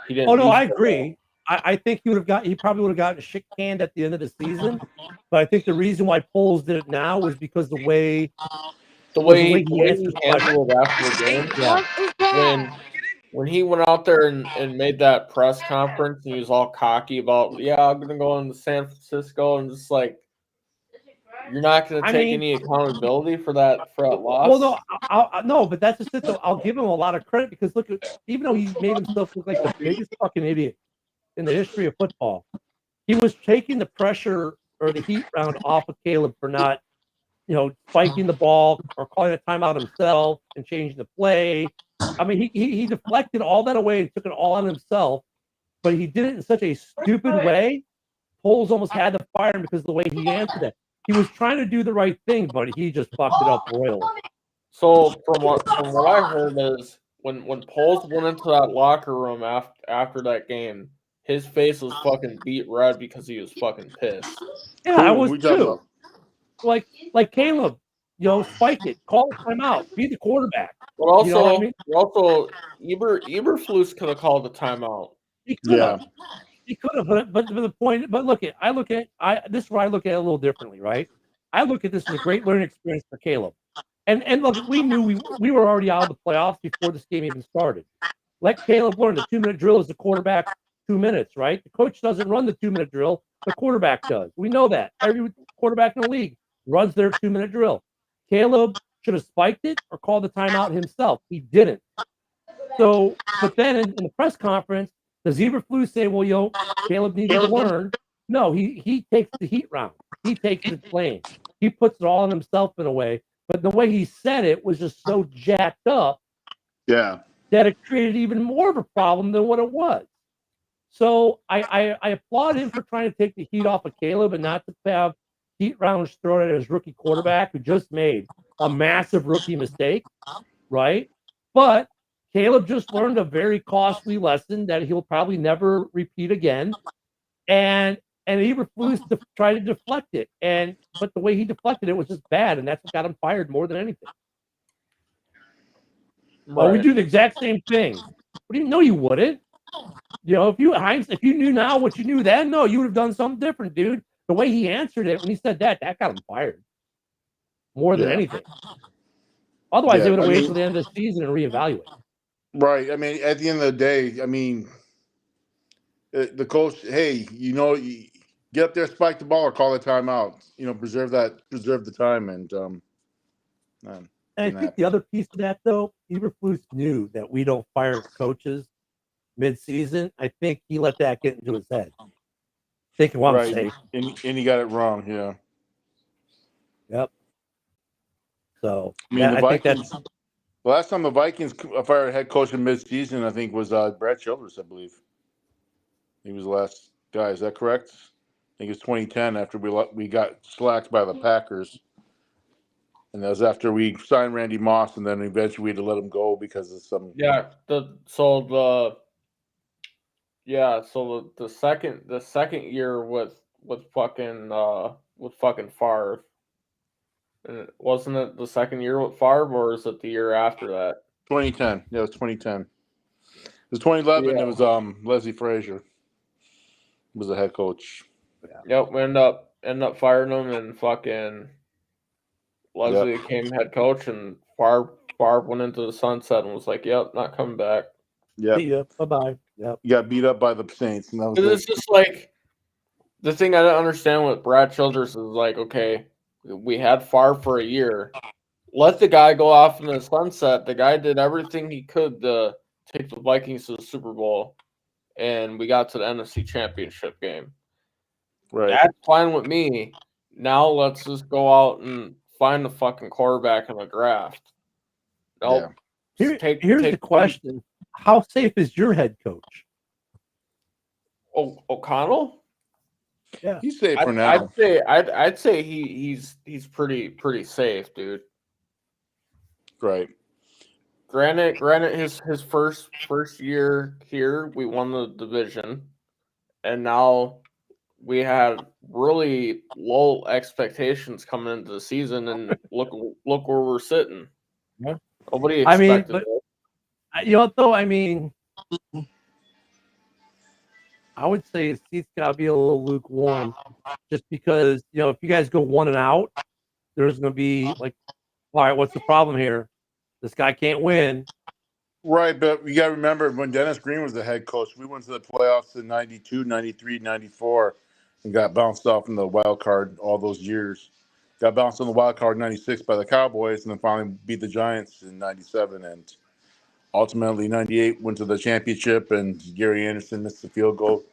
He didn't. Oh no, I agree. I think he probably would have gotten shit canned at the end of the season. But I think the reason why Poles did it now was because the way he handled it after the game. Yeah. When he went out there and made that press conference and he was all cocky about, I'm going to go into San Francisco, and just like, you're not going to take any accountability for that loss. Well, no, but that's just it. Though. I'll give him a lot of credit because look, even though he made himself look like the biggest fucking idiot in the history of football, he was taking the pressure or the heat round off of Caleb for not, spiking the ball or calling a timeout himself and changing the play. I mean, he deflected all that away and took it all on himself, but he did it in such a stupid way. Poles almost had to fire him because of the way he answered it. He was trying to do the right thing, but he just fucked it up royally. So from what I heard is when Poles went into that locker room after that game, his face was fucking beat red because he was fucking pissed. Yeah, I was too. Like Caleb, spike it, call a timeout, be the quarterback. But also, Eberflus could have called the timeout. He could have. He could have, but the point. But this is where I look at it a little differently, right? I look at this as a great learning experience for Caleb. And look, we knew we were already out of the playoffs before this game even started. Let Caleb learn the 2-minute drill is the quarterback 2 minutes, right? The coach doesn't run the 2-minute drill, the quarterback does. We know that. Every quarterback in the league runs their 2-minute drill. Caleb should have spiked it or called the timeout himself. He didn't. So, but then in the press conference, does Eberflus say, well, Caleb needs to learn? No, he takes the heat round. He takes the blame. He puts it all on himself in a way. But the way he said it was just so jacked up that it created even more of a problem than what it was. So I applaud him for trying to take the heat off of Caleb and not to have heat rounds thrown at his rookie quarterback who just made a massive rookie mistake, right? But Caleb just learned a very costly lesson that he'll probably never repeat again. And Eberflus tried to deflect it. But the way he deflected it was just bad, and that's what got him fired more than anything. Right. Well, we do the exact same thing. What do you know? You wouldn't. If you knew now what you knew then, no, you would have done something different, dude. The way he answered it when he said that got him fired more than anything. Otherwise, they would have waited till the end of the season and reevaluate. Right. I mean, at the end of the day, the coach, hey, get up there, spike the ball, or call a timeout. Preserve the time, and None. And I think the other piece of that, though, Eberflus knew that we don't fire coaches mid-season. I think he let that get into his head. Thinking, well, I'm safe. And he got it wrong, yeah. Yep. So, I mean, the I think Vikings, the last time the Vikings fired a head coach in mid-season, I think, was Brad Childress, I believe. He was the last guy. Is that correct? I think it's 2010 after we got slacked by the Packers. And that was after we signed Randy Moss, and then eventually we had to let him go because of some. So the second year with fucking Favre. Wasn't it the second year with Favre, or is it the year after that? 2010. Yeah, it was 2010. It was 2011. Yeah. It was Leslie Frazier was the head coach. Yep, we end up firing him, and fucking Leslie became head coach, and Favre went into the sunset and was like, "Yep, not coming back." Yeah. Bye bye. Yep. He got beat up by the Saints, and that was It's just like the thing I don't understand with Brad Childress is like, okay, we had Favre for a year. Let the guy go off in the sunset. The guy did everything he could to take the Vikings to the Super Bowl, and we got to the NFC Championship game. Right. That's fine with me. Now let's just go out and find the fucking quarterback in the draft. Nope. Here's the question: how safe is your head coach? O'Connell? Yeah, he's safe for now. I'd say he's pretty safe, dude. Right. Granted, his first year here, we won the division, and now we had really low expectations coming into the season, and look where we're sitting. Yeah. Nobody expected it. You know what, though? I mean, I would say his seat's got to be a little lukewarm, just because, if you guys go 1 and out, there's going to be like, all right, what's the problem here? This guy can't win. Right, but you got to remember when Dennis Green was the head coach, we went to the playoffs in 92, 93, 94, and got bounced off in the wild card all those years. Got bounced on the wild card in 96 by the Cowboys, and then finally beat the Giants in 97, and ultimately 98 went to the championship, and Gary Anderson missed the field goal,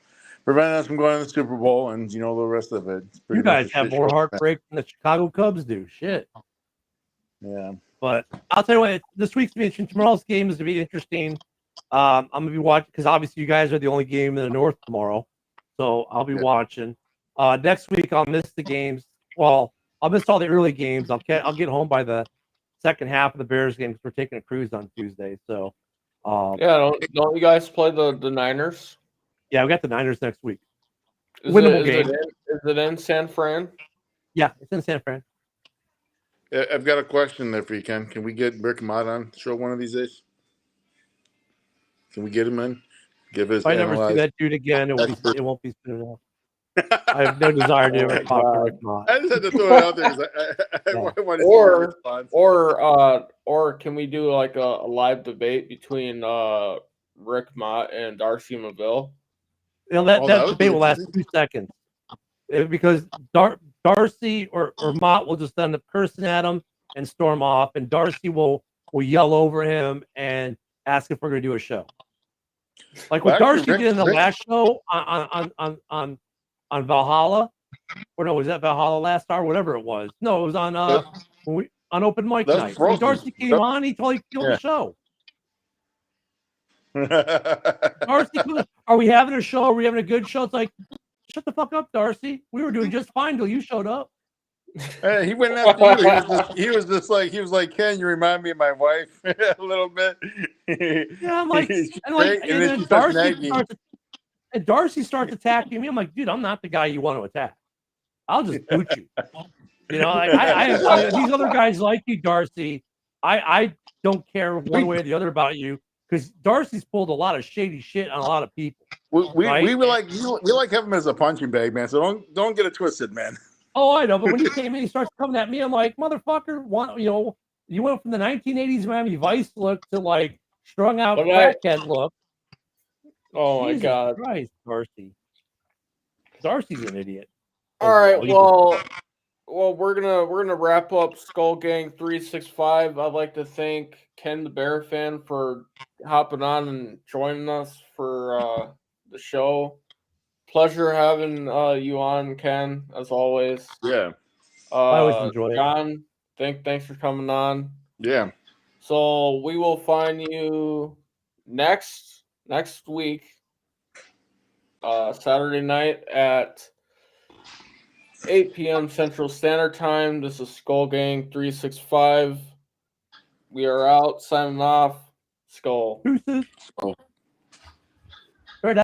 preventing us from going to the Super Bowl, and the rest of it. It's pretty You guys much a have shit more show. heartbreak than the Chicago Cubs do. Shit. Yeah. But I'll tell you what, this week's tomorrow's game is going to be interesting. I'm going to be watching because obviously you guys are the only game in the North tomorrow. So I'll be watching. Next week, I'll miss the games. Well, I'll miss all the early games. I'll get home by the second half of the Bears game because we're taking a cruise on Tuesday. So, don't you guys play the Niners? Yeah, we got the Niners next week. Winnable game. Is it in San Fran? Yeah, it's in San Fran. I've got a question there for you, Ken. Can we get Rick Mott on the show one of these days? Can we get him in? Give his If I never see that dude again, it won't be soon enough. I have no desire to ever talk to Rick Mott. I just had to throw it out there because I want to see your response. Or can we do like a live debate between Rick Mott and Darcy Maville? That debate will last 2 seconds because Darcy or Mott will just end up cursing at him and storm off, and Darcy will yell over him and ask if we're going to do a show. Like what Darcy did in the last show on Valhalla, or no, was that Valhalla Last Star? Whatever it was. No, it was on on open mic night. When Darcy came on, he totally killed the show. Darcy, are we having a show? Are we having a good show? It's like, shut the fuck up, Darcy. We were doing just fine till you showed up. He went after you. He was like, Ken, you remind me of my wife a little bit. Yeah, I'm like, and then Darcy starts attacking me. I'm like, dude, I'm not the guy you want to attack. I'll just boot you. I these other guys like you, Darcy. I don't care one way or the other about you because Darcy's pulled a lot of shady shit on a lot of people. We like having him as a punching bag, man. So don't get it twisted, man. Oh, I know, but when he came in, he starts coming at me. I'm like, motherfucker, you went from the 1980s Miami Vice look to like strung out crackhead look. Oh Jesus my God, Christ, Darcy. Darcy's an idiot. All right, well, we're gonna wrap up Skol Gang 365. I'd like to thank Ken the Bear fan for hopping on and joining us for the show. Pleasure having you on, Ken, as always. Yeah. I always enjoy it. John, thanks for coming on. Yeah. So we will find you next week, Saturday night at 8 p.m. Central Standard Time. This is Skol Gang 365. We are out, signing off. Skol. Deuces. Oh.